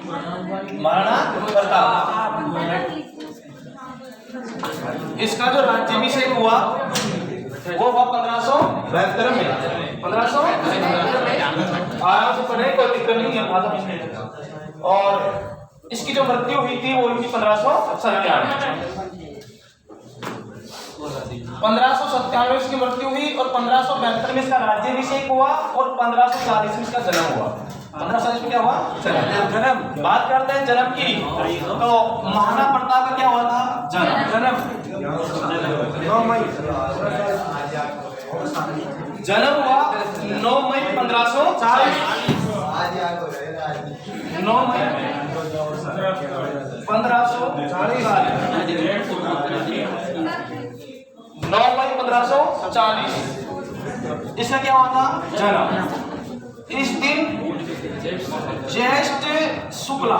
महाराणा प्रताप। इसका जो राज्याभिषेक हुआ वो हुआ 1572 में। 1572 में आराम से पढ़े, कोई दिक्कत नहीं है, आधा मिनट। और इसकी जो मृत्यु हुई थी वो हुई थी 1597। 1597 इसकी मृत्यु हुई और 1572 में इसका राज्याभिषेक हुआ और 1540 में इसका जन्म हुआ। 1540 में क्या हुआ? जन्म। बात करते हैं जन्म की, तो महाराणा प्रताप का क्या हुआ था? जन्म हुआ 9 मई 1540। 9 मई 1540। इसका क्या हुआ था? जन्म। इस दिन ज्येष्ठ शुक्ला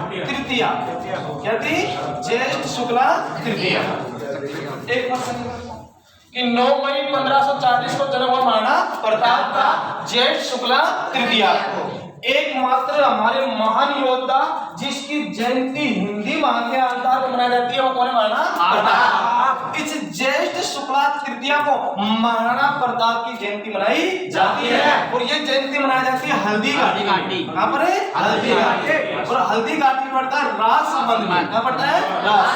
तृतीया, क्या थी? ज्येष्ठ शुक्ला तृतीया। एक क्वेश्चन कि 9 मई 1540 को जन्म हुआ महाराणा प्रताप का, ज्येष्ठ शुक्ला तृतीया। एकमात्र हमारे महान योद्धा जिसकी जयंती हिंदी माह के आधार पर मनाई जाती है वो कौन है? महाराणा प्रताप। इस ज्येष्ठ शुक्ला तृतीया को महाराणा प्रताप की जयंती मनाई जाती है और ये जयंती मनाई जाती है हल्दी घाटी। कहाँ पर है? हल्दी घाटी। और हल्दी घाटी पड़ता है राज संबंध में। क्या पड़ता है? राज।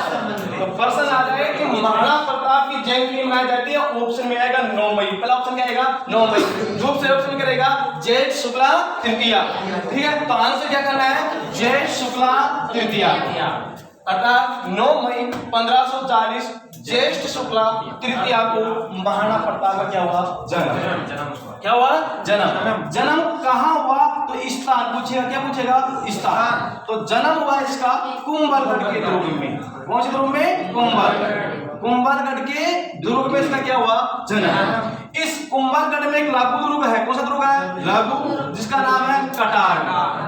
तो प्रश्न आ जाए कि महाराणा प्रताप की जयंती मनाई जाती है, ऑप्शन में आएगा 9 मई। पहला ऑप्शन क्या आएगा? 9 मई। दूसरे ऑप्शन करेगा ज्येष्ठ शुक्ला तृतीया। ठीक है, तो आंसर क्या करना है? ज्येष्ठ शुक्ला तृतीया। अर्थात 9 मई 1540 ज्येष्ठ शुक्ला तृतीया को महाराणा प्रताप का क्या हुआ? जन्म। क्या हुआ? जन्म। जन्म कहाँ हुआ? तो स्थान पूछेगा। क्या पूछेगा? स्थान। तो जन्म हुआ इसका कुंभलगढ़ के दुर्ग में। कौन से दुर्ग में? कुंभलगढ़ के दुर्ग में इसका क्या हुआ? जन्म। इस कुंभलगढ़ में एक लघु दुर्ग है। कौन सा दुर्ग है? लघु, जिसका नाम है कटार।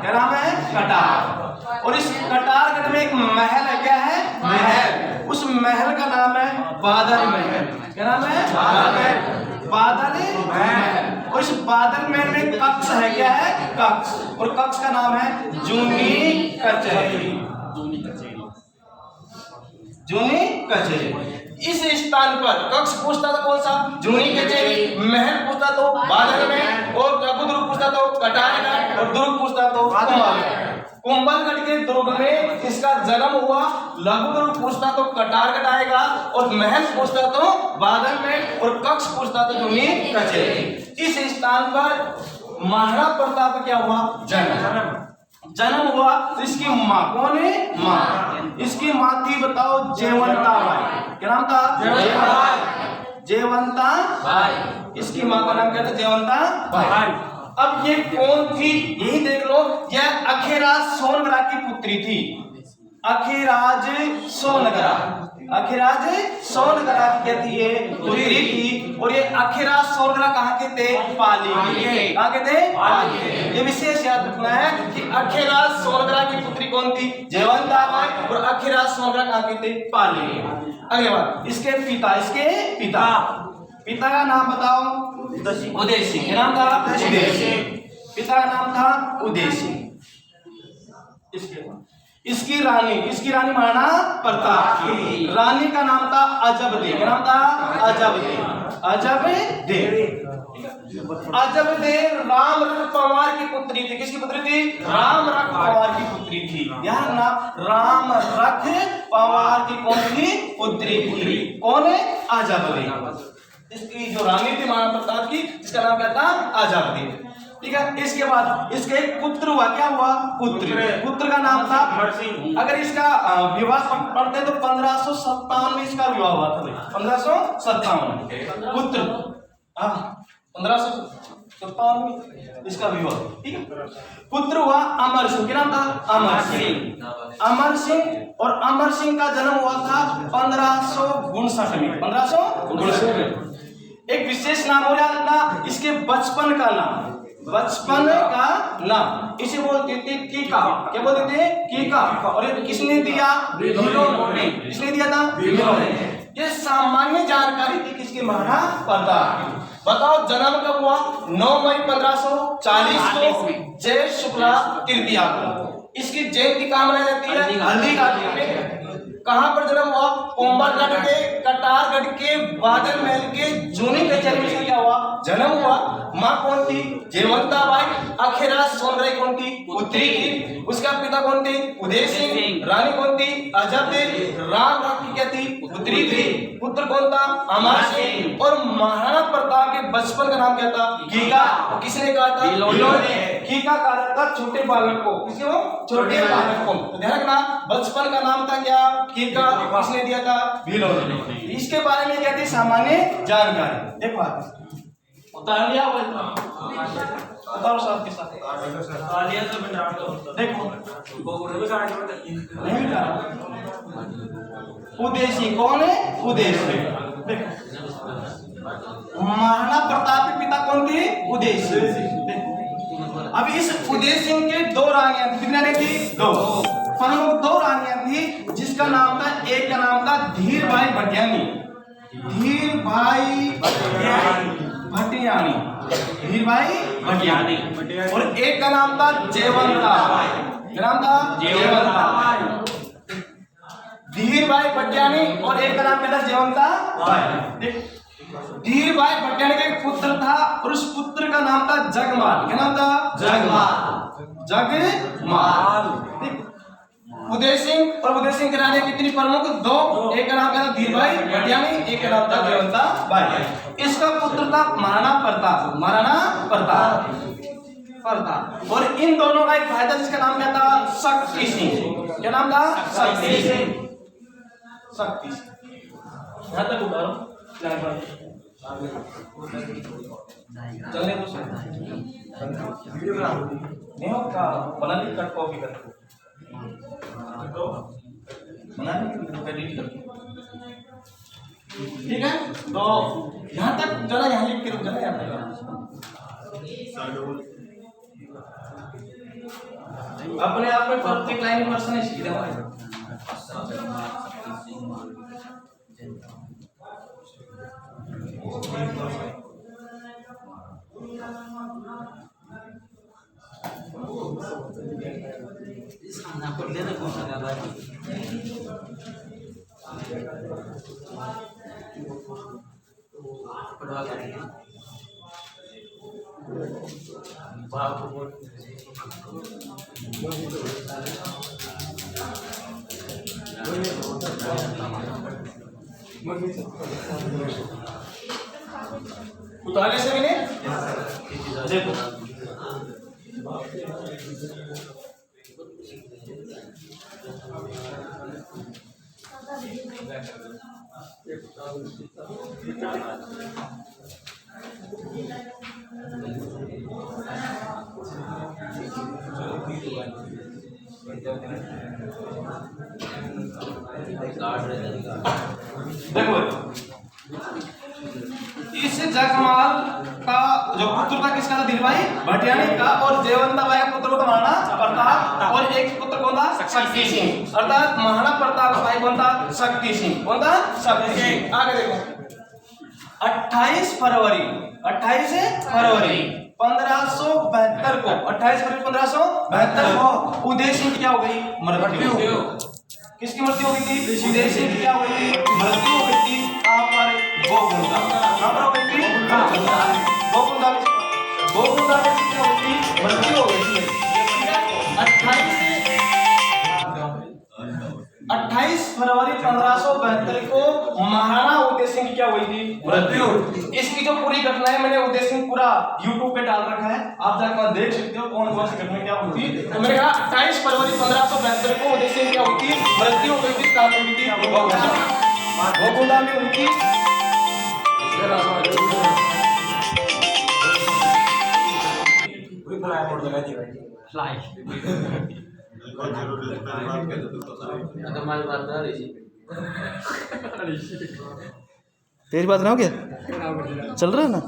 क्या नाम है? कटार। और इस कटारगढ़ में एक महल है। क्या है? महल। उस महल का नाम है बादल महल। क्या नाम है? बादल महल। और इस बादल महल में कक्ष है। क्या है? कक्ष। और कक्ष का नाम है जूनी कचहरी। जूनी कचहरी। इस स्थान पर कक्ष पूछता था कौन सा? जूनी कचहरी। महल पूछता तो बादल महल, और लघु दुर्ग पूछता तो कटारगढ़, और दुर्ग पूछता तो कुंभलगढ़। कुंभलगढ़ के दुर्ग में इसका जन्म हुआ। लघु दुर्ग पूछता तो कटारगढ़ आएगा, और महल पूछता तो बादल महल, और कक्ष पूछता तो जूनी कचहरी। इस स्थान पर महाराणा प्रताप का क्या हुआ? जन्म हुआ। तो इसकी माँ कौन है? माँ। इसकी माँ थी बताओ जयवंता बाई। क्या नाम था? जयवंता बाई। इसकी माँ का नाम क्या था? जयवंता बाई। अब ये कौन थी? यही देख लो, यह अखेराज सोनगरा की पुत्री थी। अखेराज सोनगरा की क्या थी? ये पुत्री थी। और ये अखेराज सोनगरा कहाँ के थे? पाली के। कहाँ के थे? पाली के। ये विशेष याद रखना है कि अखेराज सोनगरा की पुत्री कौन थी? जयवंता बाई। और अखेराज सोनगरा कहाँ के थे? पाली के। अगले बात, इसके पिता का नाम बताओ? उदय सिंह। क्या नाम था? उदय सिंह। पिता का नाम था उदय सिंह। इसकी रानी महाराणा प्रताप की रानी का नाम था अजबदे। क्या नाम था? अजबदे। राम रख पवार की पुत्री थी। किसकी पुत्री थी? राम रख पवार की पुत्री थी। ध्यान रखना, राम रख पवार की कौन सी पुत्री थी? कौन है? अजबदे। इसकी जो रानी थी महाराणा प्रताप की, जिसका नाम क्या था? अजबदे। ठीक है, इसके बाद इसके एक पुत्र हुआ। क्या हुआ? पुत्र का नाम था भरसिंह। अगर इसका विवाह पढ़ते तो 1557 में इसका विवाह हुआ था। 1557 पुत्र, 1557 में इसका विवाह। ठीक है, पुत्र हुआ अमर सिंह। क्या नाम था? अमर सिंह। और अमर सिंह का जन्म हुआ था 1559 में। 1559 में। एक विशेष नाम हो रहा, इसके बचपन का नाम इसे बोलते थे कीका। क्या बोलते थे? कीका। और ये किसने दिया? किसने दिया था? ये सामान्य जानकारी थी किसकी? महाराणा प्रताप की। बताओ जन्म कब हुआ? 9 मई 1540 को, जय शुक्ला तृतीया को। इसकी जयंती कहाँ मनाई जाती है? हल्दी घाटी में। कहाँ पर जन्म हुआ? कुंभलगढ़ के कटारगढ़ के बादल महल के जूनी कचहरी में क्या हुआ? जन्म हुआ। माँ कौन थी? जयवंताबाई। अखेरा सोनराय कौन थी? पुत्री थी। उसका पिता कौन थे? उदय सिंह। रानी कौन थी? अजब देव। राम की क्या थी? पुत्री थी। पुत्र कौन था? अमर सिंह। और महाराणा प्रताप के बचपन का नाम क्या था? कीका। किसने कहा था? भिलोन ने। कीका कहा था छोटे बालक को। किसको? छोटे बालक को। तो ध्यान रखना, बचपन का नाम था क्या? कीका। किसने दिया था? भिलोन ने। इसके बारे में क्या थी? सामान्य जानकारी। देखो उतार लिया बताओ साथ के साथ देखो नहीं मिला। उदय सिंह कौन है? उदय सिंह। महाराणा प्रताप के पिता कौन थे? उदय सिंह। अब इस उदय सिंह के दो रानियां थी। कितनी थी? दो। प्रमुख दो रानियां थी, जिसका नाम था, एक का नाम था धीरभाई भटियानी। धीरभाई भटियानी। धीरभाई भटियानी। और एक का नाम था जयवंता। क्या नाम था? जयवंता। धीरभाई भटियानी और एक का नाम क्या था? जयवंता भाई। धीरभाई भटियानी का एक पुत्र था और उस पुत्र का नाम था जगमाल। क्या नाम था? जगमाल। जगमाल। उदय सिंह और उदय सिंह की रानी कितनी प्रमुख? दो। एक का नाम क्या था? धीरभाई भटियानी। एक का नाम था जयवंता बाई। इसका पुत्र था महाराणा प्रताप। महाराणा प्रताप। और इन दोनों का एक भाई था, जिसका नाम क्या था? शक्ति सिंह। क्या नाम था? शक्ति सिंह। शक्ति सिंह। यहां तक उतारो चलने दो नहीं होगा। बना ली कट कॉपी कर ठीक है। तो यहाँ तक जरा यहाँ लिख के रुक जाना। अपने आप में प्रत्येक लाइन पर्सन सीख रहा उतारने से भी नहीं देखो इस जगमाल का जो पुत्र था किसका था? धीरभाई भटियानी का। और जयवंता बाई का पुत्र था महाराणा प्रताप। और एक पुत्र कौन था? शक्ति सिंह। अर्थात महाराणा प्रताप का भाई कौन था? शक्ति सिंह। कौन था? शक्ति सिंह। आगे देखो 28 फरवरी 1572 को 28 फरवरी 1572 को उदय सिंह की क्या हो गई? मृत्यु। किसकी मृत्यु हो गई थी? उदय सिंह की क्या हो गई थी? मृत्यु हो गई थी। गोकुंदा में क्या हो गई थी? मृत्यु हो गई थी। 28 फरवरी 1572 को महाराणा उदय सिंह की क्या हुई थी? मृत्यु। इसकी जो पूरी घटना है मैंने उदय सिंह पूरा YouTube पे डाल रखा है, आप जाकर देख सकते हो कौन कौन सी घटना क्या हुई थी। तो मैंने कहा 28 फरवरी 1572 को उदय सिंह क्या हुई थी? मृत्यु हो गई थी। कहाँ हुई थी? गोकुंदा में हुई थी। तेरी बात ना हो क्या? चल रहा है ना?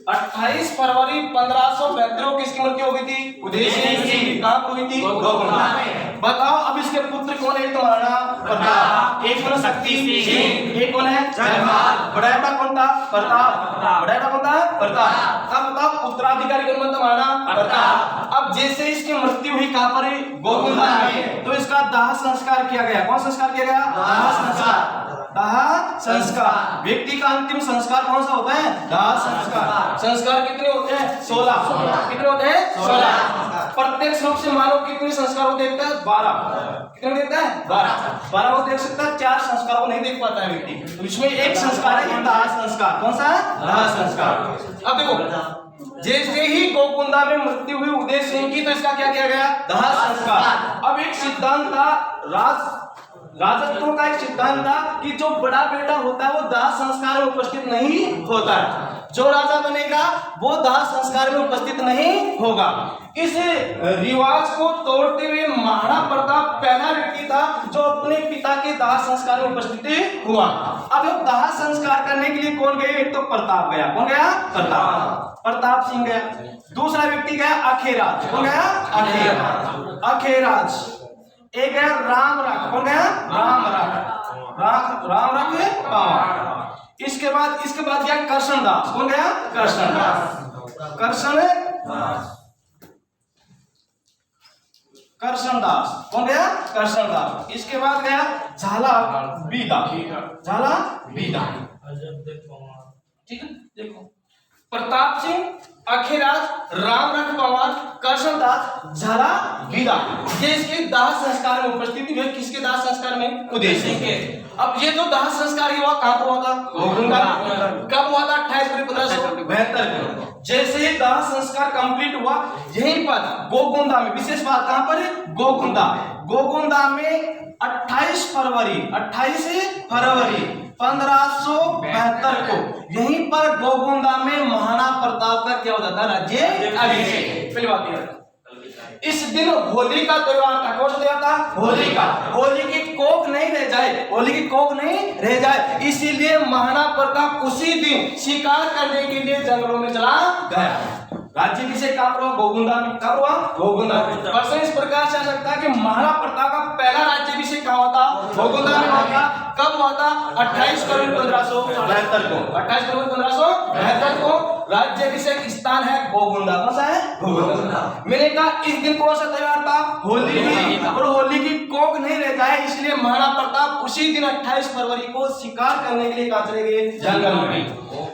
28 फरवरी 1572 किसकी मृत्यु हो गई थी? उदय सिंह की। कहाँ हुई थी? गोकुंदा में। बताओ अब इसके पुत्र कौन है? तुम्हारा प्रताप। एक कौन है? शक्ति सिंह। एक कौन है? जयमाल। बड़ा बेटा कौन था? प्रताप। बड़ा बेटा कौन था? प्रताप। अब बताओ उत्तराधिकारी कौन बनता? तुम्हारा प्रताप। अब जैसे इसकी मृत्यु हुई कहां पर? गोकुंदा में। तो इसका दाह संस्कार किया गया। कौन संस्कार किया गया? दाह संस्कार। दाह संस्कार। व्यक्ति का अंतिम संस्कार कौन सा होता है? दाह संस्कार। संस्कार कितने होते हैं? 16। कितने होते हैं? 16। प्रत्यक्ष रूप से मानव कितने संस्कार को देखता है? 12। कितने देखता है? 12 को देख सकता है। 4 संस्कार को नहीं देख पाता है व्यक्ति। तो इसमें एक संस्कार है दाह संस्कार। कौन सा? दाह संस्कार। अब देखो जैसे ही गोकुंदा में मृत्यु हुई उदय सिंह की, तो इसका क्या किया गया? दाह संस्कार। अब एक सिद्धांत था राजत्व का एक सिद्धांत था कि जो बड़ा बेटा होता है वो दाह संस्कार में उपस्थित नहीं होता है। जो राजा बनेगा वो दाह संस्कार में उपस्थित नहीं होगा। इस रिवाज को तोड़ते हुए महाराणा प्रताप पहला व्यक्ति था जो अपने पिता के दाह संस्कार में उपस्थित हुआ। अब दाह संस्कार करने के लिए कौन गए? एक तो प्रताप गया। कौन गया? प्रताप सिंह गया। दूसरा व्यक्ति गया अखेराज। कौन गया? अखेराज। एक गया राम रख। कौन गया? राम रख पावा। इसके बाद गया कृष्णदास। कौन गया? कृष्णदास। कौन गया? कृष्णदास। इसके बाद गया झाला बीदा। ठीक है, देखो प्रताप सिंह, अखेराज, राम रख पवार, कृष्णदास, झाला बीदा, ये इसके दाह संस्कार में उपस्थिति हुई। किसके दाह संस्कार में? उदय सिंह के। अब ये जो दाह संस्कार हुआ कहां पर हुआ था? गोकुंदा। कब हुआ था? 28 फरवरी 1572 को। जैसे ही दाह संस्कार कंप्लीट हुआ यहीं पर गोकुंदा में, विशेष बात कहां पर? गोकुंदा में 28 फरवरी 1572 को यहीं पर गोकुंदा में महाराणा प्रताप का क्या हो जाता है? राज्य अभिषेक। पहली बात यह, इस दिन होली का त्योहार था। कौन सा त्योहार था? होली का। होली की कोक नहीं रह जाए, इसीलिए महाराणा प्रताप उसी दिन शिकार करने के लिए जंगलों में चला गया। राज्याभिषेक कहां पर हुआ? गोकुंदा में। कब हुआ? गोकुंदा में। प्रश्न इस प्रकार से आ सकता है कि महाराणा प्रताप का पहला राज्याभिषेक कहां हुआ था? गोकुंदा में हुआ था। कब हुआ था? 28 फरवरी 1572 को। 28 फरवरी 1572 को राज्याभिषेक स्थान है गोकुंदा। कौन सा है? गोकुंदा। मैंने कहा इस दिन कौन सा त्योहार था? होली। और होली की कोक नहीं रह जाए इसलिए महाराणा प्रताप उसी दिन 28 फरवरी को शिकार करने के लिए कहां चले गए? जंगल में।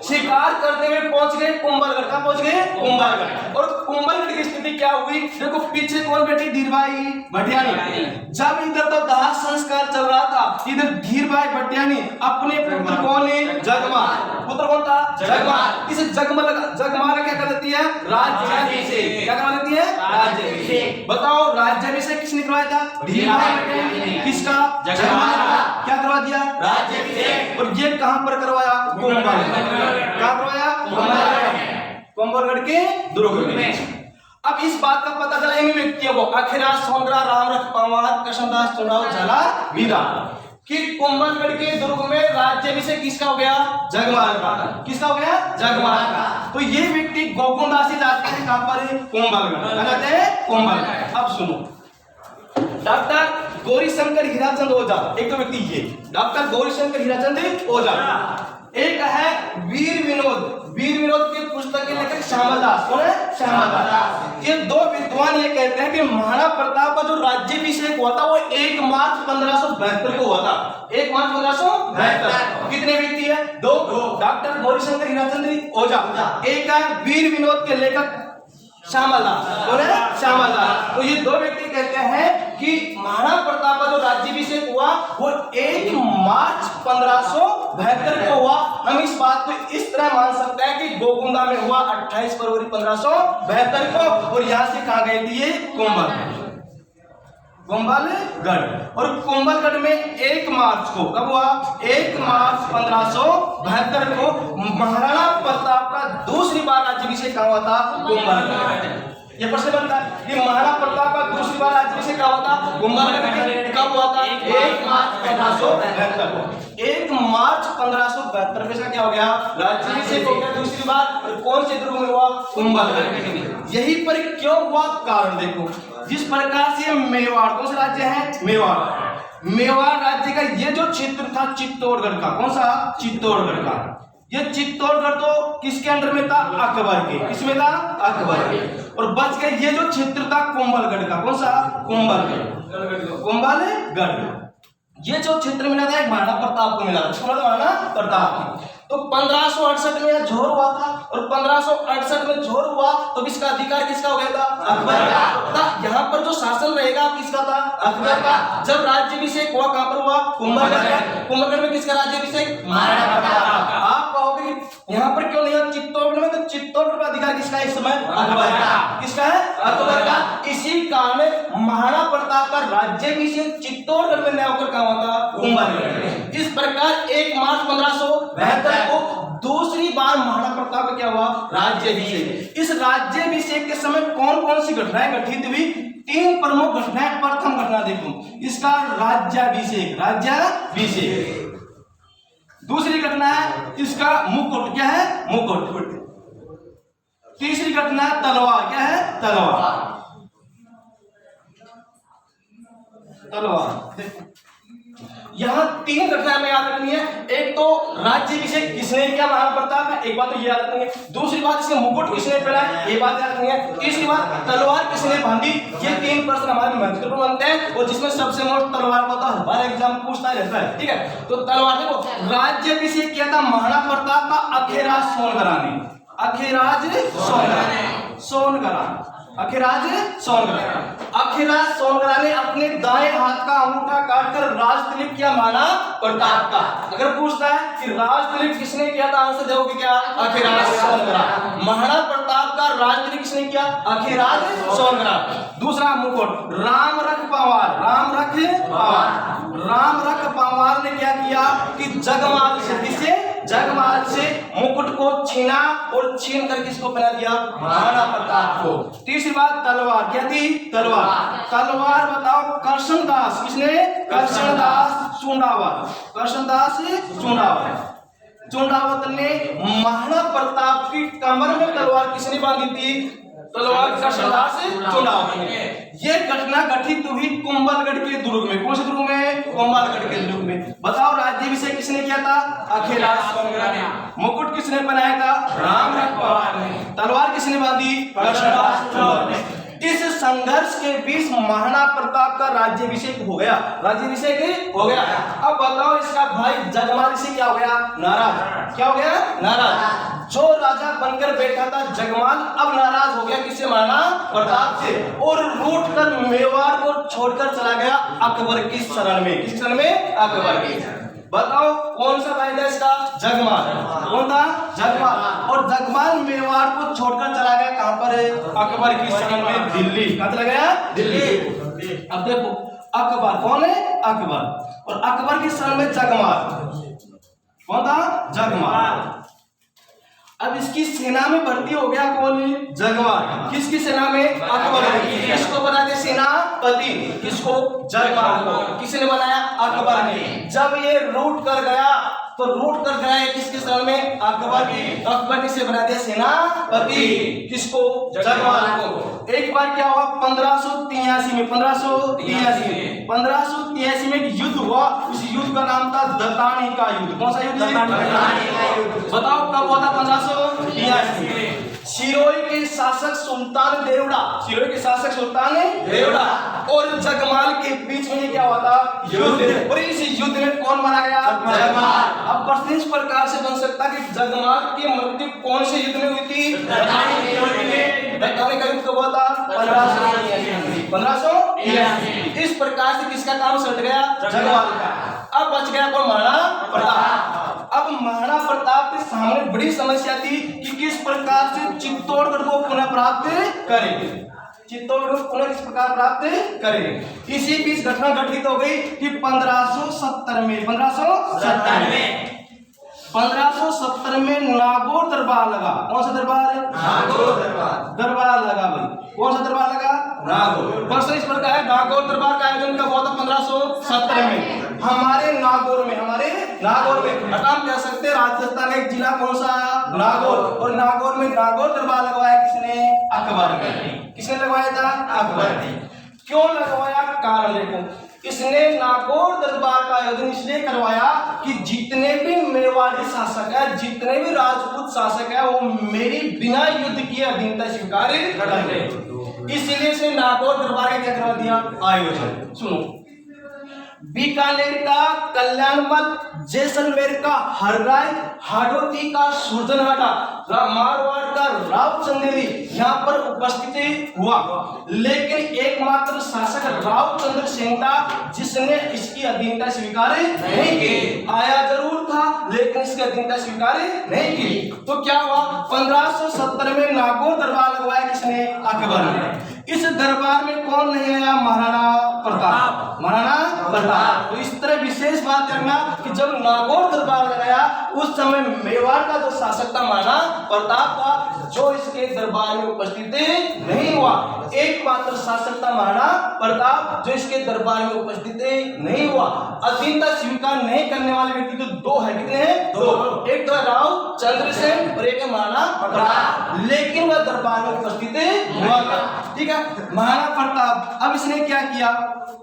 शिकार करते हुए पहुंच गए कुंभलगढ़। कहां पहुंच गए? कुंभलगढ़। और कुंभलगढ़ की स्थिति क्या हुई? देखो पीछे कौन बैठी? धीरभाई भटियानी। जब इधर तो दाह संस्कार चल रहा था, इधर धीरभाई भटियानी अपने पुत्र कौन है? जगमाल। पुत्र कौन था? जगमाल। इसे जगमाल क्या कर देती है? राज्याभिषेक। क्या करवा देती है? राज्याभिषेक। बताओ राज्याभिषेक किसने करवाया था? धीरभाई भटियानी। किसका? जगमाल का। क्या करवा दिया? राज्याभिषेक। और ये कहां पर करवाया? कुंभलगढ़। कहां करवाया? कुंभलगढ़ के दुर्ग में। अब इस बात का पता चला इन व्यक्तियों को, अखेराज, सोनगढ़, राम रख पवार, कृष्णदास, चुनाव, झाला बीदा, कि कुंभलगढ़ के दुर्ग में राज्याभिषेक किसका हो गया? जगमाल का। किसका हो गया? जगमाल का। तो ये व्यक्ति गोकुंदा से जाते हैं कहां पर? कुंभलगढ़। जाते हैं कुंभलगढ़। अब सुनो, डॉक्टर गौरीशंकर हीराचंद ओझा, एक तो व्यक्ति ये डॉक्टर गौरीशंकर हीराचंद ओझा, एक है वीर विनोद की पुस्तक के लेखक श्यामलदास। कौन है? श्यामलदास। ये दो विद्वान ये कहते हैं कि महाराणा प्रताप का जो राज्याभिषेक हुआ था वो 1 मार्च 1572 को हुआ था। 1 मार्च 1572। कितने व्यक्ति है? दो। डॉक्टर गौरीशंकर हीराचंद ओझा, एक है वीर विनोद के लेखक श्यामलदास। कौन है? श्यामलदास। तो ये दो व्यक्ति कहते हैं कि महाराणा प्रताप का जो राज्याभिषेक हुआ वो 1 मार्च 1572 को हुआ। हम इस बात को इस तरह मान सकते हैं कि गोकुंदा में हुआ 28 फरवरी 1572 को, और यहाँ से कहा गए थे? कुंभलगढ़। और कुंभलगढ़ में 1 मार्च को, कब हुआ? 1 मार्च 1572 को महाराणा प्रताप का दूसरी बार राज्याभिषेक कहाँ हुआ था? कुंभलगढ़। ये प्रश्न बनता है कि महाराणा प्रताप का दूसरी बार राज्याभिषेक कहाँ हुआ था? कुंभलगढ़ में। कब हुआ था? 1 मार्च 1572 को। 1 मार्च 1572 में क्या हो गया? राज्याभिषेक हो गया दूसरी बार। और कौन से दुर्ग में हुआ? कुंभलगढ़। यही पर क्यों हुआ? कारण देखो, जिस प्रकार से मेवाड़, कौन सा राज्य है? मेवाड़। मेवाड़ राज्य का ये जो क्षेत्र था चित्तौड़गढ़ का, कौन सा? चित्तौड़गढ़ का। ये चित्तौड़गढ़ तो किसके अंडर में था? अकबर के। किसमें था? अकबर के। और बच गया ये जो क्षेत्र था कुंभलगढ़ का, कौन सा? कुंभलगढ़। कुंभलगढ़ ये जो क्षेत्र मिला था एक महाराणा प्रताप को मिला था। महाराणा प्रताप। तो 1568 में झोर हुआ था और 1568 में झोर हुआ तो किसका अधिकार किसका हो गया था? अकबर का। यहाँ पर जो शासन रहेगा किसका था? अकबर का। जब राज्याभिषेक हुआ कहाँ पर हुआ? कुंभलगढ़ में। कुंभलगढ़ में किसका राज्याभिषेक? महाराणा प्रताप का। आप कहोगे यहाँ पर क्यों नहीं है चित्तौड़गढ़ में? तो चित्तौड़गढ़ का अधिकार किसका है इस समय? अकबर का। किसका है? अकबर का। इसी कारण महाराणा प्रताप का राज्याभिषेक चित्तौड़गढ़ में नहीं होकर कहाँ हुआ था? कुंभलगढ़। इस प्रकार 1 मार्च 1572 को दूसरी बार महाराणा प्रताप का क्या हुआ? राज्याभिषेक। इस राज्याभिषेक के समय कौन कौन सी घटनाएं घटित हुई? 3 प्रमुख घटनाएं। प्रथम घटना देखो इसका राज्याभिषेक। राज्याभिषेक। दूसरी घटना है इसका मुकुट। क्या है? मुकुट। तीसरी घटना है तलवार। क्या है? तलवार। तलवार। यहाँ 3 घटना में याद रखनी है। एक तो राज्याभिषेक किसने किया? महाराणा प्रताप ने। एक बात तो ये याद रखनी है। दूसरी बात इसके मुकुट किसने पहनाया? ये बात याद रखनी है। तीसरी बात तलवार किसने बांधी? ये 3 प्रश्न हमारे महत्वपूर्ण बनते हैं और जिसमें सबसे मोस्ट तलवार का होता है। हर एग्जाम पूछता रहता है। ठीक है, तो तलवार देखो राज्याभिषेक किया था महाराणा प्रताप का अखेराज सोनगरा ने। अखेराज सोनगरा। अखेराज सोनगरा ने अपने दाएं हाथ का अंगूठा काटकर राजतिलक किया महाराणा प्रताप का। अगर पूछता है कि राजतिलक किसने किया था, आंसर दोगे क्या? अखेराज सोनगरा। महाराणा प्रताप का राजतिलक किसने किया? अखेराज सोनगरा। दूसरा मुकुट रामरख पंवार। रामरख पंवार ने क्या किया कि जगमाल से, किसे? जगमाल से मुकुट को छीना और छीन कर किसको पहना दिया? महाराणा प्रताप को। तीसरी बात तलवार। क्या थी? तलवार। तलवार बताओ करशनदास। किसने? करशनदास चूंडावत। करशनदास चूंडावत ने महाराणा प्रताप की कमर में तलवार किसने बांधी थी? तलवार करशनदास चूंडावत ने। ये घटना घटित हुई कुंभलगढ़ के दुर्ग में। कौन से दुर्ग में? कुंभलगढ़ के दुर्ग में। बताओ राज्याभिषेक किसने किया था? अखेराज सोनगरा ने। मुकुट किसने बनाया था? रामरख पंवार ने। तलवार किसने बांधी? करशनदास चूंडावत ने। इस संघर्ष के बीच महाराणा प्रताप का राज्याभिषेक हो गया। राज्याभिषेक हो गया। अब बताओ इसका भाई जगमाल से क्या हो गया? नाराज। क्या हो गया? नाराज। जो राजा बनकर बैठा था जगमाल अब नाराज हो गया। किससे? महाराणा प्रताप से। और रूठ कर मेवाड़ को छोड़कर चला गया अकबर की शरण में। किस शरण में? अकबर की। बताओ कौन सा भाई था इसका? जगमाल। कौन था? जगमाल। और जगमाल मेवाड़ को छोड़कर चला गया कहां पर? अकबर की शरण में, दिल्ली। कहां चला गया? दिल्ली। अब देखो अकबर कौन है? अकबर। और अकबर की शरण में जगमाल। कौन था? जगमाल। अब इसकी सेना में भर्ती हो गया कौन? जगमाल। किसकी सेना में? अकबर की। किसको बना दिया सेनापति? किसको? जगमाल को। किसने बनाया? अकबर ने। जब ये रूट कर गया तो रूट कर गया किसके शरण में? अकबर की। अकबर ने से बना दिया सेनापति। किसको? जगमाल को। एक बार क्या हुआ 1583 में? 1583 में एक युद्ध हुआ। उस युद्ध का नाम था दत्तानी का युद्ध। कौन सा युद्ध? दत्तानी का युद्ध। बताओ कब हुआ था? 1583 में। सिरोही के शासक सुल्तान देवड़ा। सिरोही के शासक सुल्तान देवड़ा और जगमाल के बीच में क्या हुआ था? युद्ध। और इस युद्ध में कौन मारा गया? जगमाल। अब प्रश्न इस प्रकार से बन सकता कि जगमाल की मृत्यु कौन से युद्ध में हुई थी? दत्तानी का युद्ध कब हुआ था? 1583। इस प्रकार से किसका काम सट गया? जगमाल का। अब बच गया कौन? महाराणा प्रताप। अब महाराणा प्रताप के सामने बड़ी समस्या थी कि किस प्रकार से चित्तौड़गढ़ को पुनः प्राप्त करें। चित्तौड़गढ़ को पुनः किस प्रकार प्राप्त करें। इसी बीच घटना घटित हो गई कि 1570 में नागौर दरबार लगा। कौन सा दरबार? नागौर दरबार लगा भाई। कौन सा दरबार लगा? नागौर। प्रश्न इस प्रकार है नागौर दरबार का आयोजन कब हुआ था? 1570 में। हमारे नागौर में हम कह सकते हैं राजस्थान एक जिला कौन सा आया? नागौर। और नागौर में नागौर दरबार लगवाया किसने? अकबर ने। किसने लगवाया था? अकबर ने। क्यों लगवाया? कारण देखो, इसने नागौर दरबार का आयोजन इसलिए करवाया कि जितने भी मेवाड़ी शासक है, जितने भी राजपूत शासक है, वो मेरी बिना युद्ध किए अधीनता स्वीकार करें। इसलिए से नागौर दरबार का क्या करवा दिया? आयोजन। सुनो, बीकानेर का कल्याणमल, जैसलमेर का हरराय, हाडोती का सुरजनहाटा, मारवाड़ का राव चंदेली यहाँ पर उपस्थित हुआ। लेकिन एकमात्र शासक राव चंद्र सेन था जिसने इसकी अधीनता स्वीकार नहीं की। आया जरूर था लेकिन इसकी अधीनता स्वीकार नहीं की। तो क्या हुआ? 1570 में नागौर दरबार लगवाया किसने? अकबर ने। इस दरबार में कौन नहीं आया? महाराणा प्रताप। महाराणा प्रताप। तो इस तरह विशेष बात करना कि जब नागौर दरबार लगाया उस समय मेवाड़ का जो शासक था महाराणा प्रताप था, जो इसके दरबार में उपस्थित नहीं हुआ। एकमात्र शासक था महाराणा प्रताप जो इसके दरबार में उपस्थित नहीं हुआ। अधीनता स्वीकार नहीं करने वाले व्यक्ति तो दो है। कितने हैं? दो। एक तो राव चंद्रसेन और एक है महाराणा प्रताप, लेकिन वह दरबार में उपस्थित हुआ था। ठीक है, महाराणा प्रताप अब इसने क्या किया?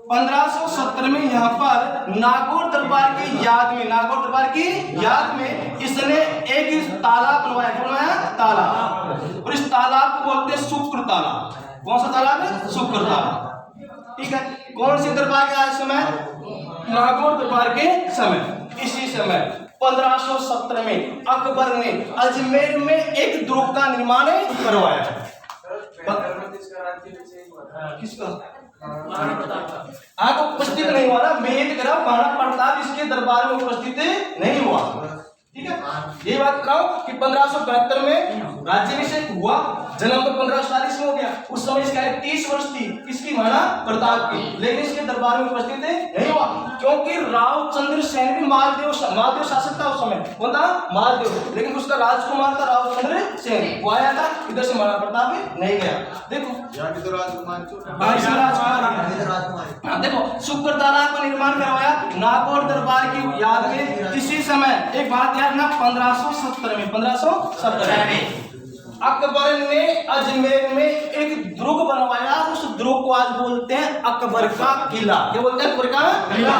1570 में यहाँ पर नागौर दरबार की याद में, नागौर दरबार की याद में इसने एक तालाब बनवाया। क्या बनवाया? तालाब। और इस तालाब को बोलते हैं शुक्र तालाब। कौन सा तालाब है? शुक्र तालाब। ठीक है, कौन सी दरबार के समय? नागौर दरबार के समय। इसी समय 1517 में अकबर ने अजमेर में एक दुर्ग का निर्माण करवाया। किसका? आप उपस्थित नहीं हुआ ना, मेद करा महाराणा प्रताप इसके दरबार में उपस्थित नहीं हुआ। ठीक है, ये बात कराओ कि 1572 में राज्याभिषेक हुआ, जन्म तो 1540 में हो गया। उस समय इसकी आयु 30 वर्ष थी, किसकी? महाराणा प्रताप की। लेकिन इसके दरबार में उपस्थित नहीं हुआ क्योंकि राव चंद्र सेन भी मालदेव शासक था उस समय। कौन था? मालदेव। लेकिन उसका राजकुमार था राव चंद्र सेन, वो आया था। इधर से महाराणा प्रताप नहीं गया। देखो देखो, शुक्र तालाब का निर्माण करवाया नागौर दरबार की याद में। इसी समय एक बात याद ना, 1570 में अकबर ने अजमेर में एक दुर्ग बनवाया। उस दुर्ग को आज बोलते हैं अकबर का किला। क्या बोलते हैं? अकबर का किला।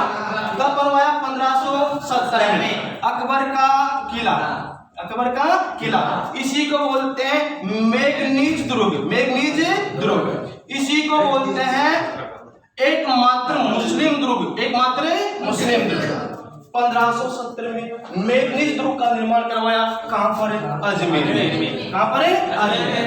कब बनवाया? 1570 में अकबर का किला। अकबर का किला, इसी को बोलते हैं मेघनीज दुर्ग। मेघनीज दुर्ग इसी को बोलते हैं एकमात्र मुस्लिम दुर्ग। एकमात्र मुस्लिम दुर्ग 1570 में मेघनीज दुर्ग का निर्माण करवाया। कहां पर? अजमेर में। कहां पर? अजमेर।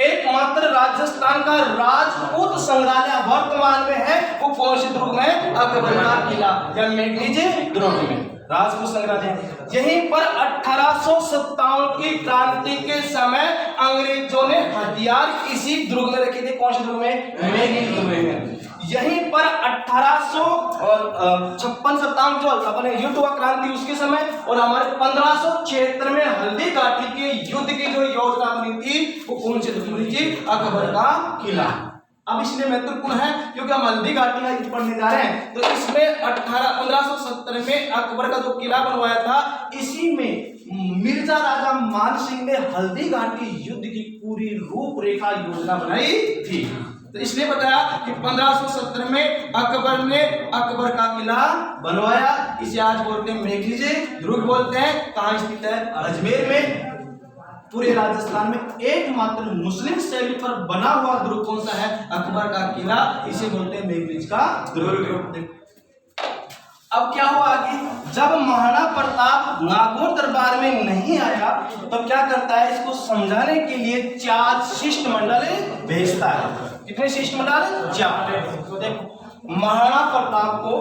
एकमात्र राजस्थान का राजपूत संग्रहालय वर्तमान में है, वो कौन सी दुर्ग में? अकबर का किला या मेघनीज दुर्ग में राजपूत संग्रहालय। यहीं पर 1857 की क्रांति के समय अंग्रेजों ने हथियार इसी दुर्ग में रखे थे। कौन सी दुर्ग में? मेघनीज दुर्ग में। यहीं पर 1856-57 जो अपने युद्ध हुआ क्रांति उसके समय, और हमारे 1576 में हल्दी घाटी के युद्ध की जो योजना बनी थी वो कौन सी दुर्ग बनी थी? अकबर का किला। अब इसलिए महत्वपूर्ण है क्योंकि हम हल्दी घाटी का युद्ध पढ़ने जा रहे हैं। तो इसमें 1570 में अकबर का जो किला बनवाया था, इसी में मिर्जा राजा मान सिंह ने हल्दी घाटी युद्ध की पूरी रूपरेखा योजना बनाई थी। तो इसलिए बताया कि 1570 में अकबर ने अकबर का किला बनवाया। इसे आज बोलते हैं मेघनीज दुर्ग बोलते हैं। कहाँ स्थित है? अजमेर में। पूरे राजस्थान में एकमात्र मुस्लिम शैली पर बना हुआ दुर्ग कौन सा है? अकबर का किला। इसे बोलते हैं मेघनीज का दुर्ग। अब क्या हुआ आगे? जब महाराणा प्रताप नागौर दरबार में नहीं आया तो क्या करता है? इसको समझाने के लिए 4 शिष्टमंडल भेजता है। कितने शिष्टमंडल? 4। देखो, महाराणा प्रताप को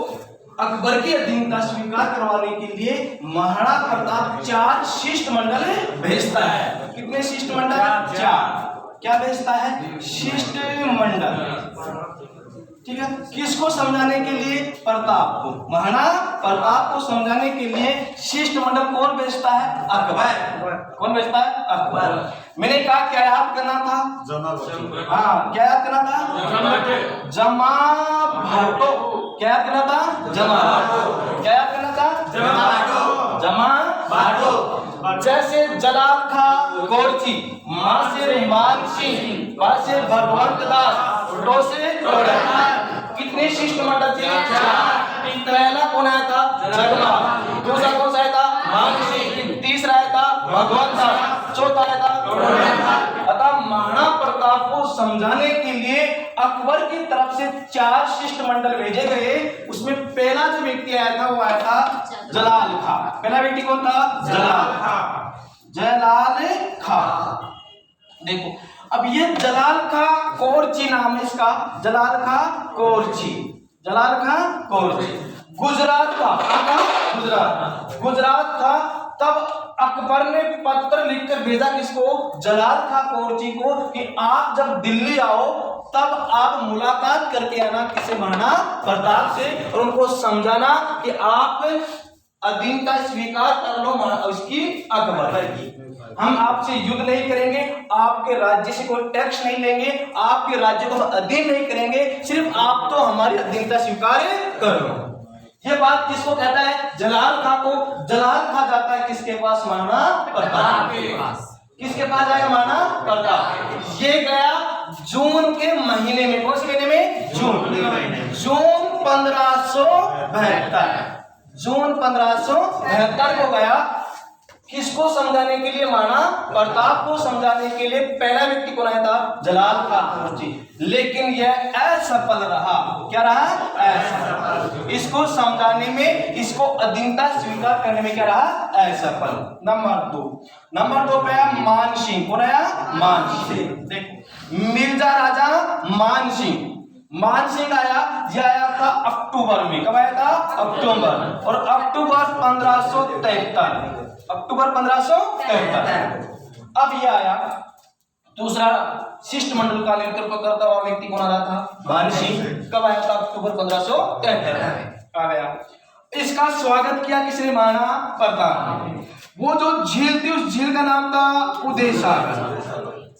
अकबर की अधीनता स्वीकार करवाने के लिए महाराणा प्रताप 4 शिष्टमंडल भेजता है। कितने शिष्टमंडल? 4। क्या भेजता है? शिष्टमंडल। ठीक है, किसको समझाने के लिए? प्रताप को। महाराणा प्रताप को समझाने के लिए शिष्टमंडल कौन भेजता है? अकबर। कौन भेजता है? अकबर। मैंने कहा क्या याद करना था? हाँ, क्या याद करना था? जमा भाटो। क्या याद करना था? जमा भाटो। क्या याद करना था? जमा भाटो। जैसे जलाल खा कोरची, माँ से मान सिंह, बा से भगवंत दास, टो से टोडा। कितने शिष्टमंडल थे? 4। पहला कौन आया था? जगमा। दूसरा कौन सा आया था? मान सिंह। तीसरा आया था भगवंत दास। चौथा आया था टोडा। अतः महाराणा प्रताप को समझाने के लिए अकबर की तरफ से 4 शिष्टमंडल भेजे गए। उसमें पहला जो व्यक्ति आया था वो आया था जलाल खा। पहला व्यक्ति कौन था? जलाल खा। जलाल खा। देखो अब ये जलाल खा कोरची नाम है इसका, जलाल खा कोरची, जलाल खा कोरची। गुजरात था, गुजरात था। तब अकबर ने पत्र लिखकर भेजा किसको? जलाल खा कोरची को कि आप जब दिल्ली आओ तब आप मुलाकात करके आना किसे? महाराणा प्रताप से, और उनको समझाना कि आप अधीनता स्वीकार कर लो उसकी, अकबर की। हम आपसे युद्ध नहीं करेंगे, आपके राज्य से कोई टैक्स नहीं लेंगे, आपके राज्य को अधीन नहीं करेंगे, सिर्फ आप तो हमारी अधीनता स्वीकार करो। ये बात किसको कहता है? जलाल खा को। जलाल खा जाता है किसके पास? महाराणा प्रताप के पास। किसके पास जाएगा? महाराणा प्रताप। ये गया जून के महीने में। कौन से महीने में? जून 1572। जून 1572 को गया। किसको समझाने के लिए? महाराणा प्रताप को समझाने के लिए। पहला व्यक्ति कौन आया था? जलाल खा कोरची। लेकिन यह असफल रहा। क्या रहा? असफल। इसको समझाने में, इसको अधीनता स्वीकार करने में क्या रहा? असफल। नंबर 2 पे आया मान सिंह। कौन आया? मान सिंह। देखो मिर्जा राजा मान सिंह। मान सिंह आया, यह आया था अक्टूबर में। कब आया था? अक्टूबर। और अक्टूबर 1573। अक्टूबर 1573। अब यह आया दूसरा शिष्टमंडल का नेतृत्व करता हुआ व्यक्ति कौन आ रहा था? मान सिंह। कब आया था? अक्टूबर 1573 आ गया। इसका स्वागत किया किसने? महाराणा प्रताप ने। वो जो झील थी उस झील का नाम था उदय सागर।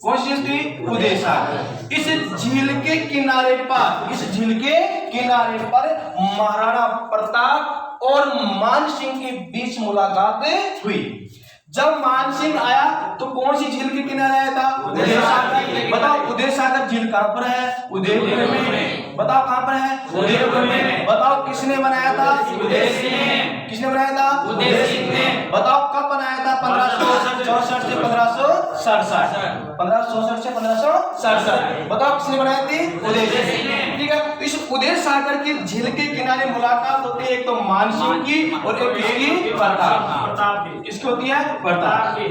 कौन सी थी? उदय सागर। इस झील के किनारे पर, इस झील के किनारे पर महाराणा प्रताप और मान सिंह के बीच मुलाकात हुई। जब मान सिंह आया तो कौन सी झील के किनारे आया था? उदय सागर। बताओ उदय सागर झील कहां पर है? उदयपुर में। बताओ कहां पर है? उदयपुर में। बताओ किसने बनाया था? उदय सिंह। किसने बनाया था? उदय सिंह ने। बताओ कब बनाया था? 1564 से 1567। 1564 से 1567। बताओ किसने बनाई थी? उदय सिंह ने। ठीक है। इस उदय सागर की झील के किनारे मुलाकात होती है, एक तो मान सिंह की और एक किसकी? प्रताप की। किसकी होती है? प्रताप की।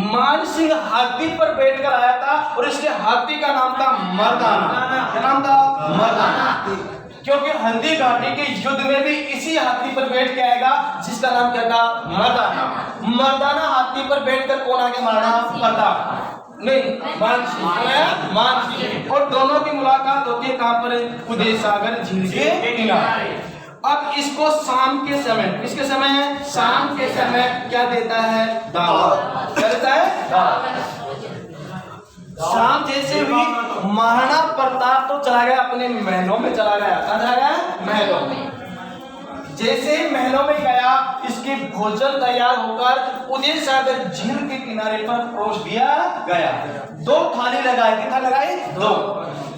मान सिंह हाथी पर बैठकर आया था और इसके हाथी का नाम था मर्दाना। क्या नाम था? मर्दाना। क्योंकि हल्दी घाटी के युद्ध में भी इसी हाथी पर बैठ के आएगा जिसका नाम क्या था? मर्दाना। मर्दाना हाथी पर बैठकर कौन आ गया? महाराणा प्रताप नहीं, मान सिंह। और दोनों की मुलाकात होती है कहां पर? उदय सागर झील के किनारे। अब इसको शाम के समय, किसके समय है? शाम के समय क्या देता है? दावत। क्या देता है? दावत। शाम जैसे भी महाराणा प्रताप तो चला गया अपने महलों में, चला गया। कहाँ चला गया? महलों में। जैसे महलों में गया, इसके भोजन तैयार होकर उदय सागर झील के किनारे पर परोस दिया गया। 2 थाली लगाई। कितना लगाई?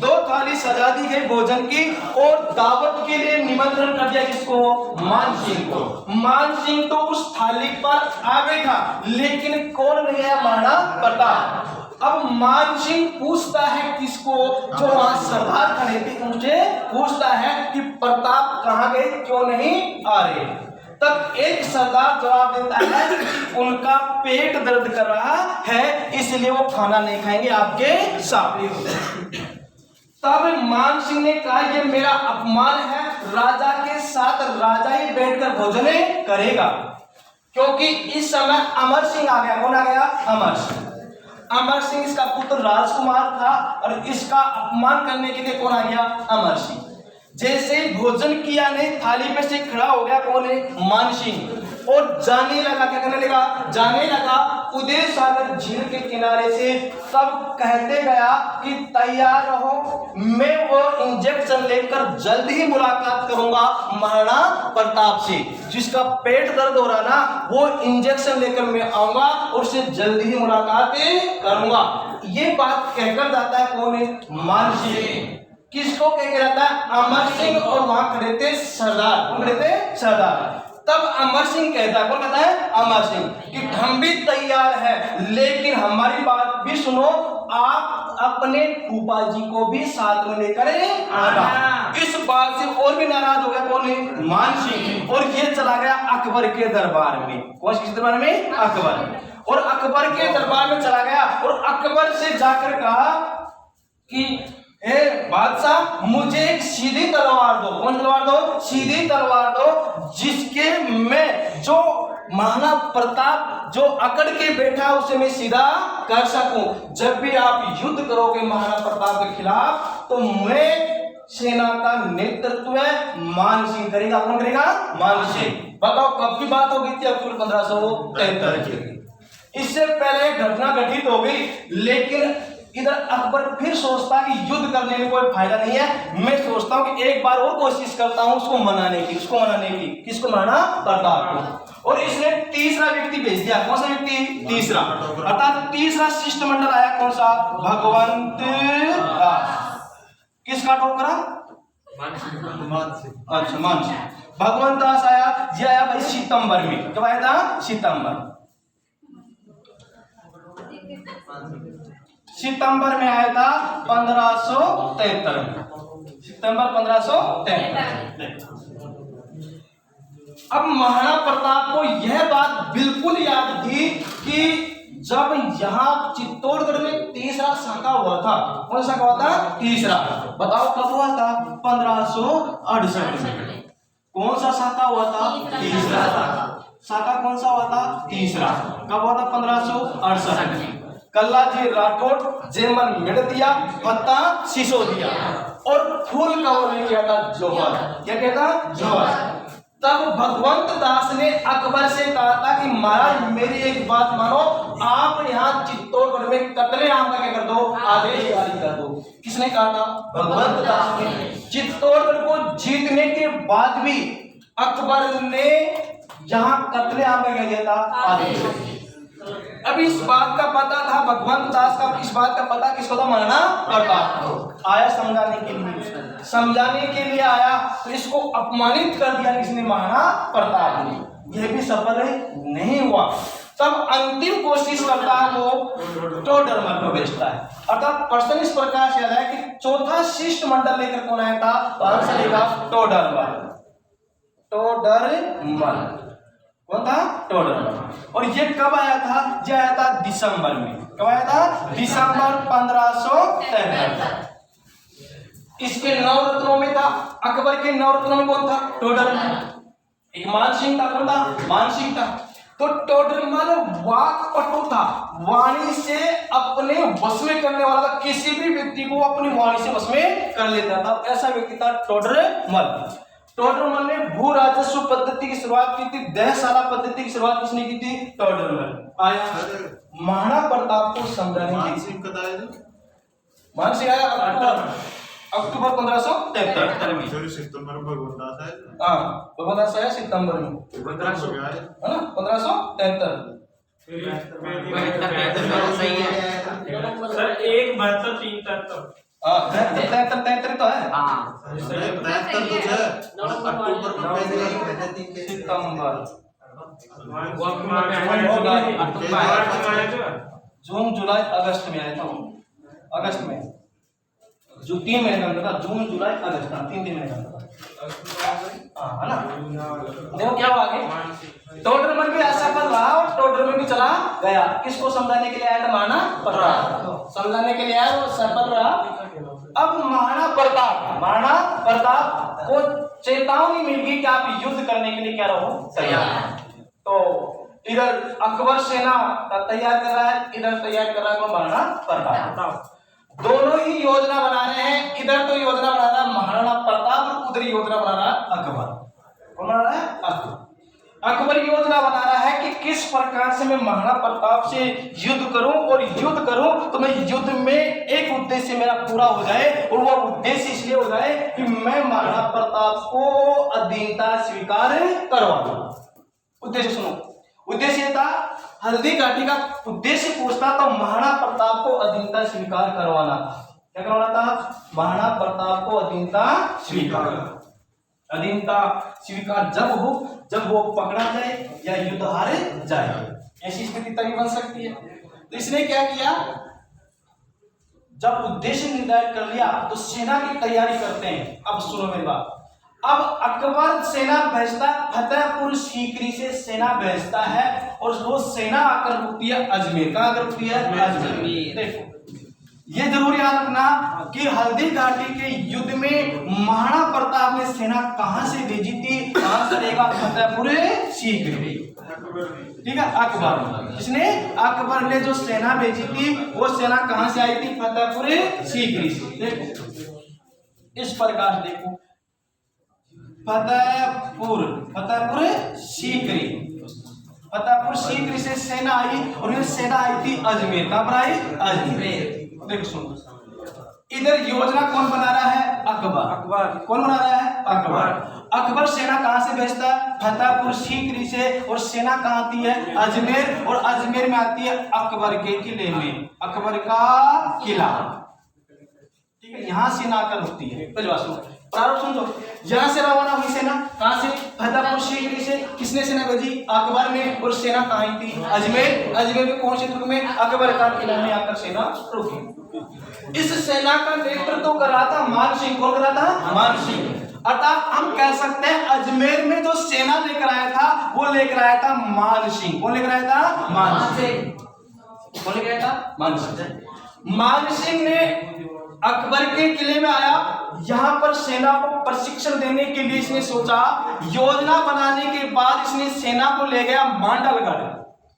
2 थाली सजा दी गई भोजन की और दावत के लिए निमंत्रण कर दिया किसको? मान सिंह को। मान सिंह तो उस थाली पर आ बैठा, लेकिन कौन नहीं है? महाराणा प्रताप। अब मान सिंह पूछता है किसको? जो वहां सरदार खड़े थे उनसे पूछता है कि प्रताप कहां गए, क्यों नहीं आ रहे? तब एक सरदार जवाब देता है कि उनका पेट दर्द कर रहा है, इसलिए वो खाना नहीं खाएंगे आपके साथ। तब मान सिंह ने कहा ये मेरा अपमान है, राजा के साथ राजा ही बैठकर भोजन करेगा। क्योंकि इस समय अमर सिंह आ गया। कौन आ गया? अमर सिंह। अमर सिंह इसका पुत्र राजकुमार था और इसका अपमान करने के लिए कौन आ गया? अमर सिंह। जैसे भोजन किया नहीं, थाली में से खड़ा हो गया कौन है? मान सिंह। और जाने लगा, क्या करने लगा, जाने लगा उदय सागर झील के किनारे से। तब कहते गया कि तैयार रहो, मैं वो इंजेक्शन लेकर जल्द ही मुलाकात करूंगा महाराणा प्रताप से। जिसका पेट दर्द हो रहा ना, वो इंजेक्शन लेकर मैं आऊंगा और उससे जल्द ही मुलाकात करूंगा। ये बात कहकर जाता है कौन है, मान सिंह। किसको कह के जाता है, अमर सिंह। और वहां खड़े थे सरदार, कौन खड़े थे, सरदार। तब अमर सिंह कहता है, कौन कहता है, अमर सिंह, कि हम भी तैयार है, लेकिन हमारी बात भी सुनो, आप अपने फूफा जी को भी साथ में लेकर आना। इस बात से और भी नाराज हो गया कौन है, मान सिंह। और ये चला गया अकबर के दरबार में। कौन किस दरबार में, अकबर। और अकबर के दरबार में चला गया और अकबर से जाकर कहा कि हे बादशाह, मुझे एक सीधी तलवार दो। कौन तलवार दो, सीधी तलवार दो, जिसके मैं जो महाराणा प्रताप जो अकड़ के बैठा उसे मैं सीधा कर सकूं। जब भी आप युद्ध करोगे महाराणा प्रताप के खिलाफ, तो मैं सेना का नेतृत्व मान सिंह करेगा। कौन करेगा, मान सिंह। बताओ कब की बात हो गई थी, अक्टूबर 1573 की। इससे पहले घटना घटित हो गई, लेकिन इधर अकबर फिर सोचता कि युद्ध करने में कोई फायदा नहीं है। मैं सोचता हूं कि एक बार और कोशिश करता हूं उसको मनाने की। किसको, महाराणा प्रताप को। और इसने तीसरा व्यक्ति भेज दिया। कौन सा व्यक्ति, तीसरा। अर्थात तीसरा शिष्टमंडल आया, कौन सा, भगवंत दास। किसका टोकरा, अच्छा, मान सिंह। भगवंत दास आया, ये आया भाई सितंबर में। कब आया था, सितंबर में आया था 1573 में, सितंबर 1573। अब महाराणा प्रताप को यह बात बिल्कुल याद थी कि जब यहाँ चित्तौड़गढ़ में तीसरा साका हुआ था। कौन सा हुआ था, तीसरा। बताओ कब हुआ था, 1568 में। कौन सा साका हुआ था, तीसरा साका। कौन सा हुआ था, तीसरा। कब हुआ था, 1568 में। कल्ला जी राठौड़ जेमन मिट दिया, पत्ता सिसोदिया, और फूल का वो किया था जोहर। क्या कहता, जोहर। तब भगवंत दास ने अकबर से कहा था कि महाराज मेरी एक बात मानो, आप यहाँ चित्तौड़गढ़ में कत्लेआम का क्या कर दो, आदेश जारी कर दो। किसने कहा था, भगवंत दास ने। चित्तौड़गढ़ को जीतने के बाद भी अकबर ने यहाँ कत्लेआम का क्या दिया था, आदेश। अब इस बात का पता था भगवंत दास का, इस बात का पता किसको था, महाराणा प्रताप। आया समझाने के लिए आया, तो इसको अपमानित कर दिया किसने, महाराणा प्रताप ने। यह भी सफल नहीं हुआ। तब अंतिम कोशिश करता है वो टोडरमल को भेजता है। अर्थात प्रश्न इस प्रकार से आता है कि चौथा शिष्टमंडल लेकर कौन आया था, तो आंसर लेगा टोडरमल। कौन था, टोडरमल। और ये कब आया था, ये आया था दिसंबर में। कब आया था, दिसंबर 1573। इसके 9 रत्नों में था, अकबर के 9 रत्नों में कौन था, टोडरमल। एक मान सिंह था, कौन था, मान सिंह था। तो टोडरमल वाक्पटु था, वाणी से अपने वश में करने वाला था। किसी भी व्यक्ति को अपनी वाणी से वश में कर लेता था, ऐसा व्यक्ति था टोडरमल। टोडरमल ने भू राजस्व पद्धति की शुरुआत की थी। दहशाला पद्धति की शुरुआत किसने की थी, टोडरमल। आया महाराणा प्रताप को समझाने मान सिंह आया अक्टूबर 1573 में। भगवंत दास आया सितंबर में, है ना, 1573। सर 1 73 तो है, सितंबर, जून, जुलाई, अगस्त में आया था। अगस्त में जो 3 महीने का अंतर था, जून, जुलाई, अगस्त, 3 महीने का अंतर था, है ना। देखो क्या हुआ आगे, टोडरमल भी असफल रहा और टोडरमल भी चला गया। किसको समझाने के लिए आया था, महाराणा प्रताप समझाने के लिए आया, वो सफल रहा। अब महाराणा प्रताप को चेतावनी मिल गई कि आप युद्ध करने के लिए क्या रहो, तैयार। तो इधर अकबर सेना तैयार कर रहा है, इधर तैयार कर रहा है महाराणा प्रताप। दोनों ही योजना बना रहे हैं। इधर तो योजना बना रहा है महाराणा प्रताप और उधर योजना बना रहा है अकबर। कौन बना रहा है, अकबर। अकबर योजना बना रहा है कि किस प्रकार से मैं महाराणा प्रताप से युद्ध करूं, और युद्ध करूं तो मैं युद्ध में एक उद्देश्य मेरा पूरा हो जाए, और वो उद्देश्य इसलिए हो जाए कि मैं महाराणा प्रताप को अधीनता स्वीकार करवाऊं। उद्देश्य सुनो, उद्देश्य ये था, हल्दी घाटी का उद्देश्य पूछता तो महाराणा प्रताप को अधीनता स्वीकार करवाना था। क्या करवाना था? महाराणा प्रताप को अधीनता स्वीकार। अधीनता स्वीकार जब वो पकड़ा जाए या युद्ध हार जाए, ऐसी स्थिति तभी बन सकती है। तो इसने क्या किया, जब उद्देश्य निर्धारित कर लिया तो सेना की तैयारी करते हैं। अब सुनो मेरी बात, अब अकबर सेना भेजता फतेहपुर सीकरी से सेना भेजता है, और वो सेना आकर रुकती है अजमेर। कहाँ आकर रुकती है? अजमेर। देखो ये जरूर याद रखना कि हल्दी घाटी के युद्ध में महाराणा प्रताप ने सेना कहां से भेजी थी? कहां से रहेगा? फतेहपुर सीकरी। ठीक है, अकबर, इसने अकबर ने जो सेना भेजी थी वो सेना कहां से आई थी? फतेहपुर सीकरी से। देखो इस प्रकार देखो, फतेहपुर सीकरी से सेना आई, और ये सेना आई थी अजमेर। कहां पर आई? अजमेर। देखो सुनो, इधर योजना कौन बना रहा है? अकबर। कौन बना रहा है? अकबर सेना कहां से भेजता है? फतेहपुर सीकरी से, और सेना कहां आती है? अजमेर, और अजमेर में आती है अकबर के किले में, अकबर का किला। ठीक है, यहां सेना आकर रुकती है। पहले बात सुनो, प्रारूप सुन लो। यहां से रवाना हुई सेना, कहां से? फतेहपुर सीकरी से। किसने सेना भेजी? अकबर ने, और सेना कहां आई थी? अजमेर। अजमेर में कौन से दुर्ग में? अकबर का किला में आकर सेना रुकी। इस सेना का नेतृत्व कर रहा था मान सिंह। कौन कर रहा था? मान सिंह। अर्थात हम कह सकते हैं अजमेर में जो सेना लेकर आया था वो लेकर आया था मान सिंह। कौन लेकर आया था? मान सिंह। कौन लेकर आया था? मान सिंह। मान सिंह ने अकबर के किले में आया, यहां पर सेना को प्रशिक्षण देने के लिए इसने सोचा। योजना बनाने के बाद इसने सेना को ले गया मांडलगढ़।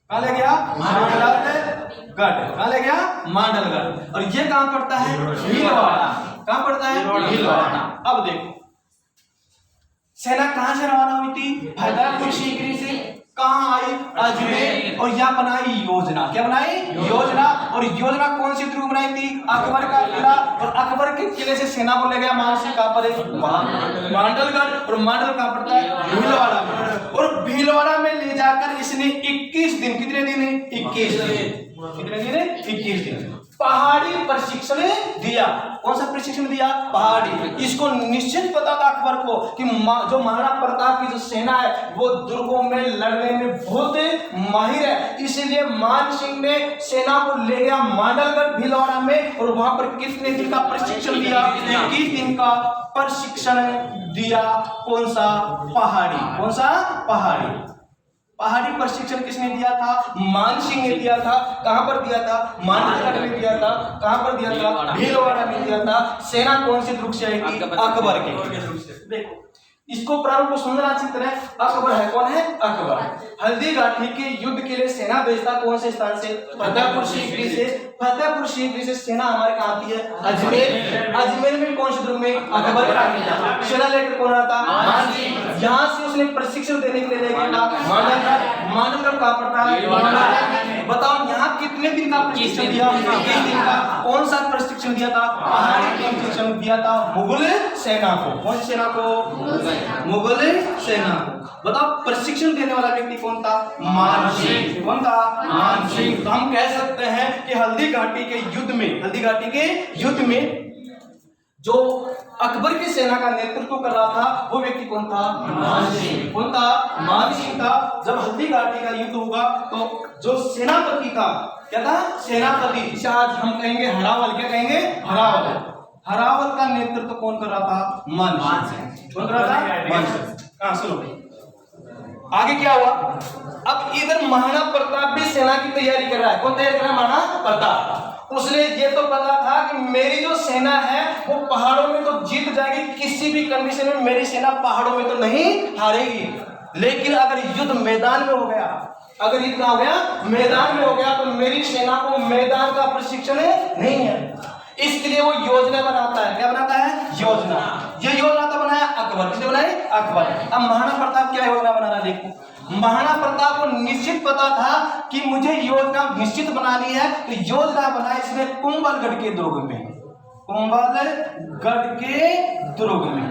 कहां ले गया? मांडलगढ़। कहां ले गया? मांडलगढ़। और ये कहां पड़ता है? भीलवाड़ा। कहां पड़ता है? भीलवाड़ा। अब देखो सेना कहां से रवाना हुई थी? फतेहपुर सीकरी से। कहां आई? अजमेर। और यहां बनाई योजना। क्या बनाई? योजना। और योजना कौन सी थ्रू बनाई थी? अकबर का किला, और अकबर के किले से सेना को ले गया मान सिंह। कहां पर है? मांडलगढ़। और मांडल कहां पड़ता है? भीलवाड़ा में। और भीलवाड़ा में ले जाकर इसने 21 दिन, कितने दिन? 21 दिन। कितने दिन? 21 दिन पहाड़ी प्रशिक्षण दिया। कौन सा प्रशिक्षण दिया? पहाड़ी। इसको निश्चित पता था अकबर को कि जो महाराणा प्रताप की जो सेना है वो दुर्गों में लड़ने में बहुत माहिर है, इसीलिए मान सिंह ने सेना को ले गया मांडलगढ़ भीलवाड़ा में, और वहां पर कितने दिन का प्रशिक्षण दिया? 21 दिन का प्रशिक्षण दिया। कौन सा? पहाड़ी। कौन सा? पहाड़ी। पहाड़ी प्रशिक्षण किसने दिया था? मान सिंह ने दिया था। कहां पर दिया था? मांडलगढ़ में दिया था। कहां पर दिया था? भीलवाड़ा में दिया था। सेना कौन सी दुर्ग से आई थी? अकबर के। देखो इसको प्रारूप को सुंदर अच्छी तरह। अकबर है, कौन है? अकबर। हल्दी घाटी के युद्ध के लिए सेना भेजता कौन से स्थान से? फतेहपुर सीकरी से। फतेहपुर सीकरी से सेना हमारे कहां आती है? अजमेर। अजमेर में कौन से दुर्ग में? अकबर का किला। सेना लेकर कौन आता? मान सिंह। यहां से उसने प्रशिक्षण देने के लिए लेकर मांडलगढ़। मांडलगढ़ कहां पड़ता है? बताओ यहाँ कितने दिन का प्रशिक्षण दिया? 21 दिन का। कौन सा प्रशिक्षण दिया था? पहाड़ी प्रशिक्षण दिया था मुगल सेना को। कौन सी सेना को? मुगल सेना को। बताओ प्रशिक्षण देने वाला व्यक्ति कौन था? मान सिंह। कौन था? मान सिंह। तो हम कह सकते हैं कि हल्दी घाटी के युद्ध में जो अकबर की सेना का नेतृत्व कर रहा था वो व्यक्ति कौन था? मान सिंह। कौन था? मान सिंह था। जब हल्दी घाटी का युद्ध होगा तो जो सेनापति था, क्या था? सेनापति। आज हम कहेंगे हरावल। क्या कहेंगे? हरावल। हरावल का नेतृत्व कौन कर रहा था? मान सिंह। कौन कर रहा था? मान सिंह। हाँ सुनो आगे क्या हुआ। अब इधर महाराणा प्रताप भी सेना की तैयारी कर रहा है। कौन तैयारी कर रहा है? महाराणा प्रताप। उसने ये तो पता था कि मेरी जो सेना है वो पहाड़ों में तो जीत जाएगी, किसी भी कंडीशन में मेरी सेना पहाड़ों में तो नहीं हारेगी। लेकिन अगर युद्ध मैदान में हो गया, अगर युद्ध हो गया मैदान में हो गया, तो मेरी सेना को मैदान का प्रशिक्षण नहीं है। इसके लिए वो योजना बनाता है। क्या बनाता है? योजना। ये योजना तो बनाया अकबर, किसने बनाई? अकबर। अब महाराणा प्रताप क्या योजना बना रहा है देखो। महाराणा प्रताप को निश्चित पता था कि मुझे योजना निश्चित बनानी है, तो योजना बनाई इसने कुंभलगढ़ के दुर्ग में। कुंभलगढ़ के दुर्ग में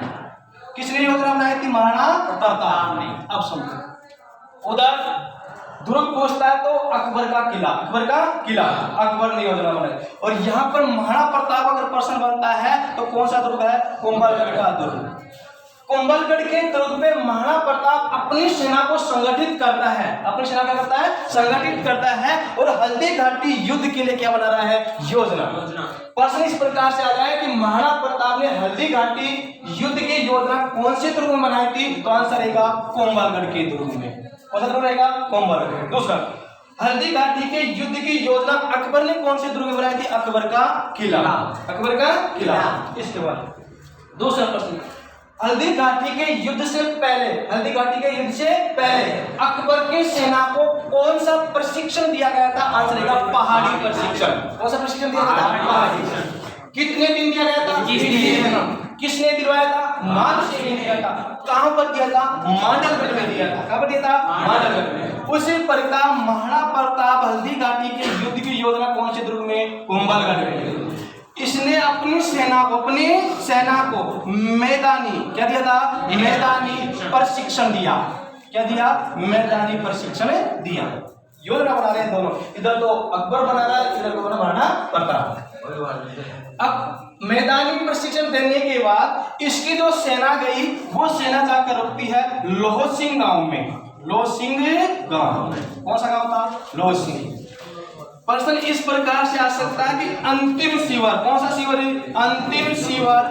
किसने योजना बनाई थी? महाराणा प्रताप ने। अब सुनो, उधर दुर्ग पहुंचता है तो अकबर का किला अकबर ने योजना बनाई। और यहाँ पर महाराणा प्रताप अगर पर्सन बनता है तो कौन सा दुर्ग है? कुंभलगढ़ का दुर्ग। कुंभलगढ़ के दुर्ग में महाराणा प्रताप अपनी सेना को संगठित करता है। अपनी सेना क्या करता है? संगठित करता है। और हल्दी घाटी युद्ध के लिए क्या बना रहा है? योजना। प्रश्न इस प्रकार से आ जाए कि महाराणा प्रताप ने हल्दी घाटी युद्ध की योजना कौन से दुर्ग में बनाई थी? तो आंसर रहेगा कुंभलगढ़ के दुर्ग में। कौन सा दुर्ग रहेगा? कुंभलगढ़। दूसरा, हल्दी घाटी के युद्ध की योजना अकबर ने कौन से दुर्ग में बनाई थी? अकबर का किला। अकबर का किला। इसके बाद दूसरा प्रश्न, हल्दी घाटी के युद्ध से पहले अकबर की सेना को कौन सा प्रशिक्षण दिया गया था? आंसर रहेगा पहाड़ी प्रशिक्षण। कौन सा प्रशिक्षण दिया गया था? पहाड़ी। कितने दिन दिया गया था? 20 दिन। किसने दिलवाया था? मानसिंह ने दिया था। कहां पर दिया था? मांडलगढ़ में दिया था। कहां पर दिया था? मांडलगढ़ में। उसी प्रकार महाराणा प्रताप हल्दी घाटी के युद्ध की योजना कौन से दुर्ग में? कुंभलगढ़ में। इसने अपनी सेना को मैदानी क्या दिया था? मैदानी प्रशिक्षण दिया। क्या दिया? मैदानी प्रशिक्षण दिया। योजना बना रहे हैं दोनों, इधर तो अकबर बना रहा है, इधर को बना महाराणा प्रताप। अब मैदानी प्रशिक्षण देने के बाद इसकी जो सेना गई वो सेना जाकर रुकती है लोहसिंह गांव में। लोहसिंह गांव कौन सा गांव था? लोहसिंह। प्रश्न इस प्रकार से आ सकता है कि अंतिम शिविर कौन सा शिविर है? अंतिम शिविर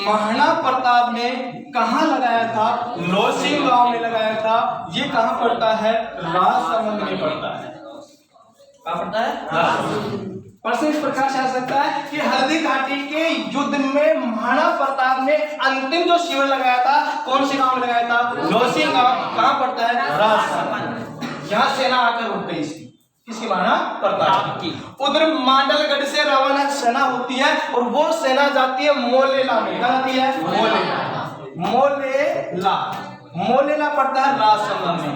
महाराणा प्रताप ने कहां लगाया था? लोहसिंह गांव में लगाया था। ये कहां पड़ता है? राजसमंद में पड़ता है। कहां पड़ता है? राजसमंद। प्रश्न इस प्रकार से आ सकता है कि हल्दी घाटी के युद्ध में महाराणा प्रताप ने अंतिम जो शिविर लगाया था कौन से गांव में लगाया था? लोहसिंह गांव। कहां पड़ता है? राजसमंद। यहां सेना आकर रुक गई इसकी। किसकी? महाराणा प्रताप की। उधर मांडलगढ़ से रवाना सेना होती है और वो सेना जाती है मोलेला में। कहां जाती है? मोलेला पड़ता है राजसमंद में।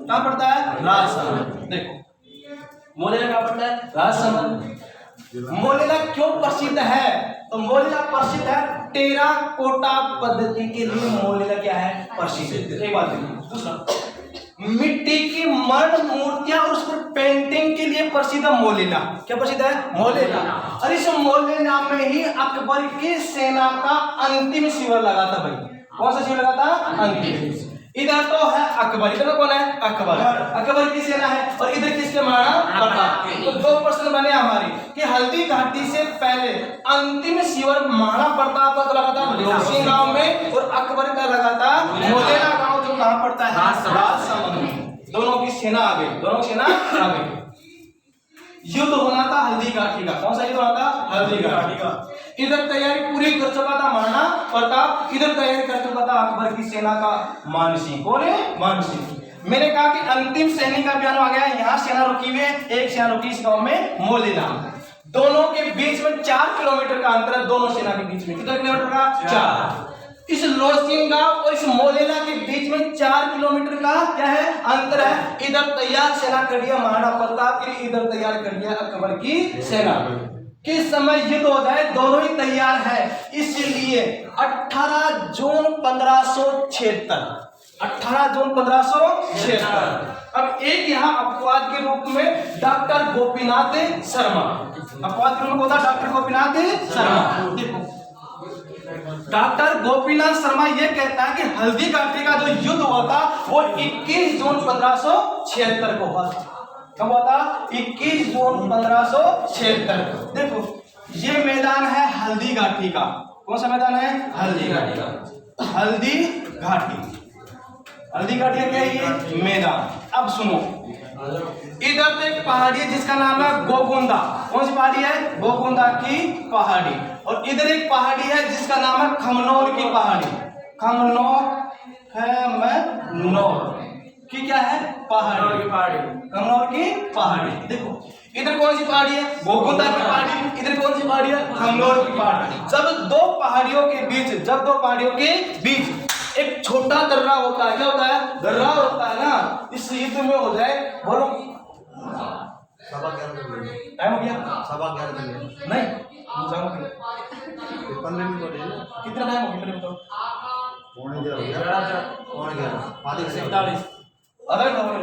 कहां पड़ता है? राजसमंद। देखो मोलेला कहां पड़ता है? राजसमंद। मोलेला क्यों प्रसिद्ध है? तो मोलेला प्रसिद्ध है टेराकोटा पद्धति के लिए। मोलेला क्या है? प्रसिद्ध। एक बात देखिए। दूसरा, मिट्टी की मर्द मूर्तियां और उस पर पेंटिंग के लिए प्रसिद्ध है मोलेला। क्या प्रसिद्ध है? मोलेला। और इस मोलेला में ही अकबर की सेना का अंतिम शिविर लगा था भाई। कौन सा शिविर लगा था? अंतिम। इधर तो है अकबर, इधर कौन है? अकबर की सेना है। और इधर किसके? महाराणा प्रताप। तो दो प्रश्न बने हमारे कि हल्दी घाटी से पहले अंतिम शिविर महाराणा प्रताप का लगा था लोहसिंह गांव में और अकबर का लगा था मोलेला गांव, जो कहां पड़ता है? राजसमंद में। दोनों की सेना आ गई। युद्ध होना था हल्दी घाटी का। कौन सा युद्ध होना था? हल्दी घाटी का। इधर तैयारी पूरी कर चुका था महाराणा प्रताप, इधर तैयारी कर चुका था अकबर की सेना का मानसिंह। कौन है? मानसिंह। मैंने कहा कि अंतिम सैनिक अभियान आ गया। यहाँ सेना रुकी हुई है, एक सेना रुकी इस गांव में मोलेला। दोनों के बीच में 4 किलोमीटर का अंतर है। दोनों सेना के बीच में कितना किलोमीटर का? 4। इस लोहसिंह गांव और इस मोलेला के बीच में 4 किलोमीटर का क्या है? अंतर है। इधर तैयार सेना कर दिया महाराणा प्रताप की, इधर तैयार कर दिया अकबर की सेना। किस समय युद्ध हो जाए दोनों ही तैयार है। इसलिए 18 जून 1576 18 जून 1576। अब एक यहाँ अपवाद के रूप में डॉक्टर गोपीनाथ शर्मा। अपवाद के रूप में होता डॉक्टर गोपीनाथ शर्मा। देखो डॉक्टर गोपीनाथ शर्मा ये कहता है कि हल्दी घाटी का जो युद्ध हुआ था वो 21 जून 1576 को हुआ था। कब हुआ था? 21 जून 1576। देखो ये मैदान है हल्दी घाटी का। कौन सा मैदान है? हल्दी घाटी का। हल्दी घाटी का क्या है? ये मैदान। अब सुनो, इधर तो एक पहाड़ी है जिसका नाम है गोगुंदा। कौन सी पहाड़ी है? गोगुंदा की पहाड़ी। और इधर एक पहाड़ी है जिसका नाम है खमनौर की पहाड़ी। खमनौर की क्या है? पहाड़ी। कमनौर की पहाड़ी। देखो इधर कौन सी पहाड़ी है? गोगुंदा की पहाड़ी। इधर कौन सी पहाड़ी है? खमनोर की पहाड़ी। जब दो पहाड़ियों के बीच एक छोटा दर्रा होता है, क्या होता है? दर्रा होता है ना, इस युद्ध में हो जाए, बोलो टाइम हो गया? नहीं, कितना टाइम हो गया? बताओ। आधा घंटा हो गया।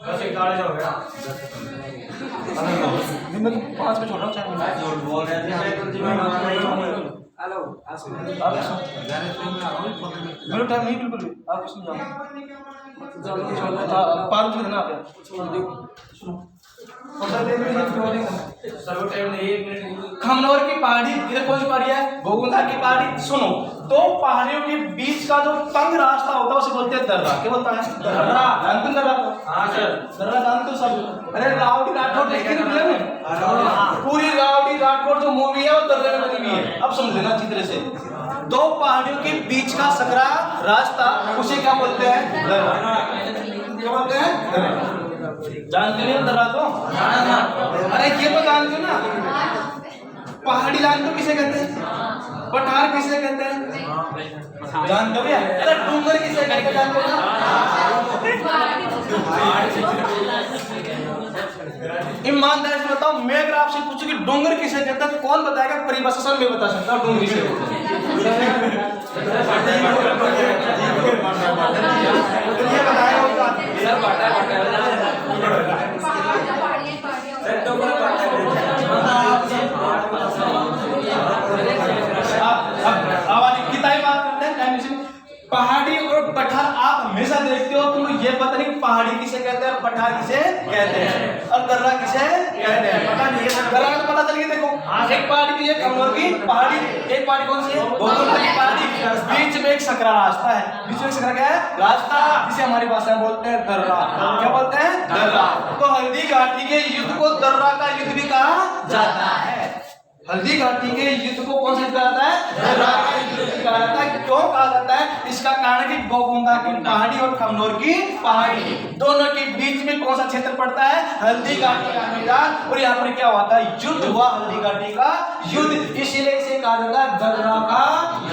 10:41 हो गया। 5 में छोड़ रहा हूँ, 4 मिनट। हेलो मेरा टाइम नहीं बिल्कुल भी, आप कुछ नहीं जाओ। 5 मिनट देना आप यार। खमनोर की पहाड़ी, इधर कौन सी पहाड़ी है? गोगुंदा की पहाड़ी। सुनो, दो पहाड़ियों के बीच का जो तंग रास्ता होता है उसे बोलते हैं दर्रा। क्या बोलता है? दर्रा। जानते हो दर्रा को? हाँ सर। दर्रा जानते हो सब? अरे रावटी राठौड़ देखी थी फिल्म में? पूरी रावटी राठौड़ जो मूवी है वो दर्रे में बनी हुई है। अब समझ लेना अच्छी तरह से। दो पहाड़ियों के बीच का सकरा रास्ता, उसे क्या बोलते हैं? दर्रा। क्या बोलते हैं? दर्रा। जानते नहीं हो दर्रा तो? अरे ये तो जानते हो ना, पहाड़ी जानते हो किसे कहते हैं? पठार किसे कहते हैं? जानते हो क्या? अरे डूंगर किसे कहते हैं? जानते हो ना? ईमानदारी से बताओ, मैं अगर आपसे पूछूं कि डूंगर किसे कहता है, कौन बताएगा? परिभाषा में बता सकता हूं डूंगर किसे कहते हैं। ये बताएगा उसका पहाड़ी और पठार आप हमेशा देखते हो, तुम ये पता नहीं पहाड़ी किसे कहते हैं और पठार किसे कहते हैं और दर्रा किसे कहते हैं, पता नहीं है। दर्रा तो पता चल गया। देखो, एक पहाड़ी की है खमनोर की पहाड़ी, एक पहाड़ी कौन सी है? गोगुंदा की पहाड़ी। बीच में एक सकरा रास्ता है। बीच में सकरा क्या है? रास्ता, जिसे हमारी भाषा में बोलते हैं दर्रा। क्या बोलते हैं? दर्रा। तो हल्दी घाटी के युद्ध को दर्रा का युद्ध भी कहा जाता है। हल्दी घाटी के युद्ध को कौन सा कहा जाता है? दर्रा का युद्ध कहा जाता है। क्यों कहा जाता है? इसका कारण कि गोगुंदा की पहाड़ी और खमनोर की पहाड़ी दोनों के बीच में कौन सा क्षेत्र पड़ता है? हल्दी घाटी का मैदान। और यहाँ पर क्या हुआ था? युद्ध हुआ, हल्दी घाटी का युद्ध। इसीलिए इसे कहा जाता है दर्रा का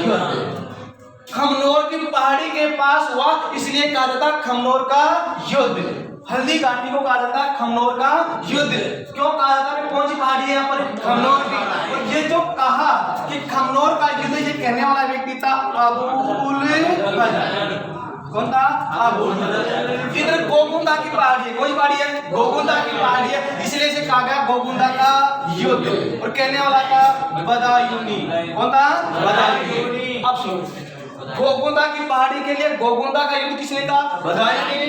युद्ध। खमनोर की पहाड़ी के पास हुआ, इसलिए कहा जाता है खमनोर का युद्ध। हल्दी घाटी को कहा जाता है खमनोर का युद्ध। क्यों कहा जाता है? कौन सी पहाड़ी है यहाँ पर? खमनोर की। और ये जो कहा कि खमनोर का युद्ध, ये कहने वाला व्यक्ति था अबुल फजल। कौन था? अबुल फजल। इधर गोगुंदा की पहाड़ी है। कौन सी पहाड़ी है? गोगुंदा की पहाड़ी है, इसलिए इसे कहा गया गोगुंदा का युद्ध। और कहने वाला था बदायूनी। कौन था? बदायूनी। अब सुनो, गोगुंदा की पहाड़ी के लिए गोगुंदा का युद्ध किसने कहा? बदायूनी ने।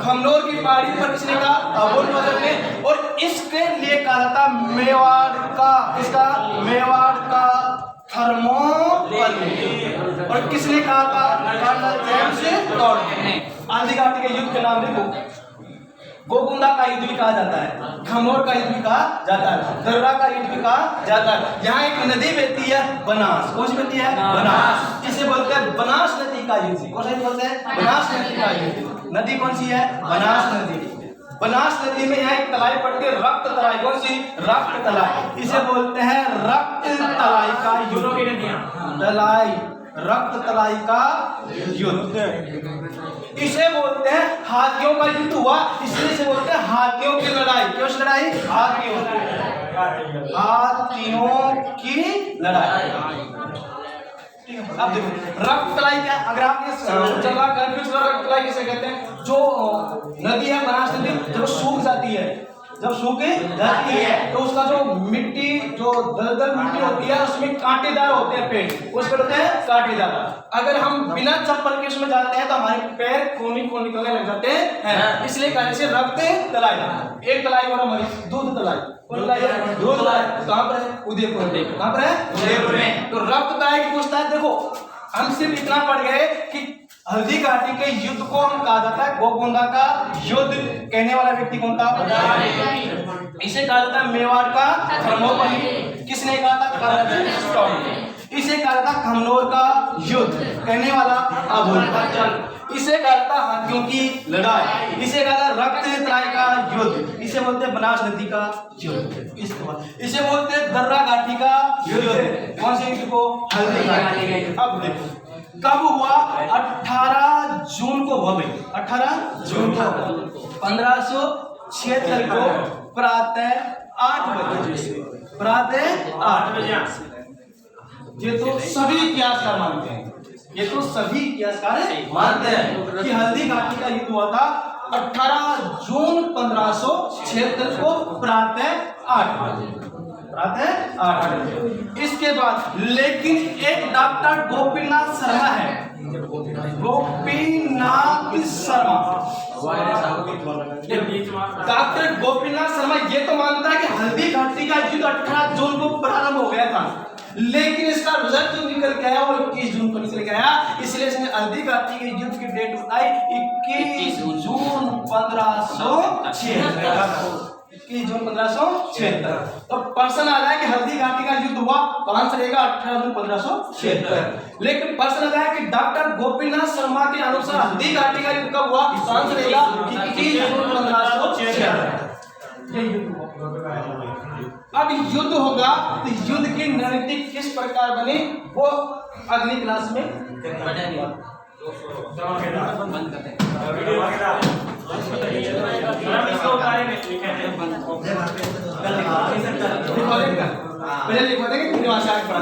खमनोर की पहाड़ी पर किसने कहा? अबुल फजल ने। और इसके लिए कहा था मेवाड़ का, किसका? मेवाड़ का थर्मोपल। और किसने कहा था? कर्नल जेम्स गॉर्डन ने। हल्दी घाटी के युद्ध के नाम देखो, गोगुंदा का युद्ध भी कहा जाता है, खमनोर का युद्ध भी कहा जाता है, दर्रा का युद्ध भी कहा जाता है। यहाँ एक नदी बहती है बनास। कौन सी बहती है? बनास। इसे बोलते हैं बनास नदी का युद्ध। कौन सा बोलते हैं? बनास नदी का युद्ध। नदी कौन सी है? बनास नदी। बनास नदी में यहाँ एक तलाई पड़ती है, रक्त तलाई। कौन सी? रक्त तलाई। इसे बोलते हैं रक्त तलाई का युद्ध। तलाई, रक्त तलाई का युद्ध। इसे बोलते हैं हाथियों का युद्ध हुआ, इसलिए इसे बोलते हैं हाथियों की लड़ाई। क्यों लड़ाई? हाथियों की लड़ाई। अब देखो, रक्त तलाई क्या? अगर आपने चला कंफ्यूज कर, रक्त तलाई किसे कहते हैं? जो नदी है बनास नदी, जब सूख जाती है, जब सूख जाती है तो उसका जो मिट्टी, जो दलदल मिट्टी होती है, उसमें कांटेदार होते हैं पेड़, उस पर होते हैं कांटेदार। अगर हम बिना चप्पल के उसमें जाते हैं तो हमारे पैर खून निकलने लग जाते हैं, इसलिए कहते हैं रक्त तलाई। एक तलाई और हमारी दूध तलाई। कौन तलाई है? दूध तलाई। कहाँ पर है? उदयपुर में। कहाँ पर है? उदयपुर में। तो रक्त तलाई की पूछता है। देखो, हम सिर्फ इतना पढ़ गए कि हल्दी घाटी के युद्ध को हम कहा जाता है गोगुंदा का युद्ध। कहने वाला व्यक्ति कौन था? इसे कहा जाता है मेवाड़ का थर्मोपल। किसने कहा था? कर्नल इसे कहा जाता है खमनोर का युद्ध। कहने वाला अबुल फजल। इसे कहता हाथियों की लड़ाई, इसे कहता रक्त तराई का युद्ध, इसे बोलते बनास नदी का युद्ध, इसे बोलते दर्रा घाटी का युद्ध। कौन से युद्ध को? हल्दी घाटी। अब देखो कब हुआ? 18 जून को हुआ भाई, 18 जून को 1576 को प्रातः 8 बजे, प्रातः 8 बजे। ये तो सभी इतिहासकार मानते हैं, ये तो सभी इतिहासकार मानते हैं कि हल्दी घाटी का युद्ध हुआ था 18 जून 1576 को प्रातः 8 बजे, प्रातः 8 बजे। इसके बाद लेकिन एक डॉक्टर गोपीनाथ शर्मा है, गोपीनाथ शर्मा, डॉक्टर गोपीनाथ शर्मा ये तो मानता है कि हल्दी घाटी का युद्ध 18 जून को प्रारंभ हो गया था, लेकिन इसका रिजल्ट जो निकल के आया वो 21 जून को निकल के आया, इसलिए इसने हल्दी घाटी के युद्ध की डेट बताई 21 जून 1576। 21 जून 1576। तो प्रश्न आ रहा है कि हल्दी घाटी का युद्ध हुआ तो आंसर रहेगा 18 जून 1576। लेकिन प्रश्न आता है कि डॉक्टर गोपीनाथ शर्मा के अनुसार हल्दी घाटी का युद्ध कब हुआ तो आंसर रहेगा 21 जून 1576। अब युद्ध होगा तो युद्ध की रणनीति किस प्रकार बनी वो अगली क्लास में पहले लिखवा देंगे फिर वहां से आगे पढ़ा।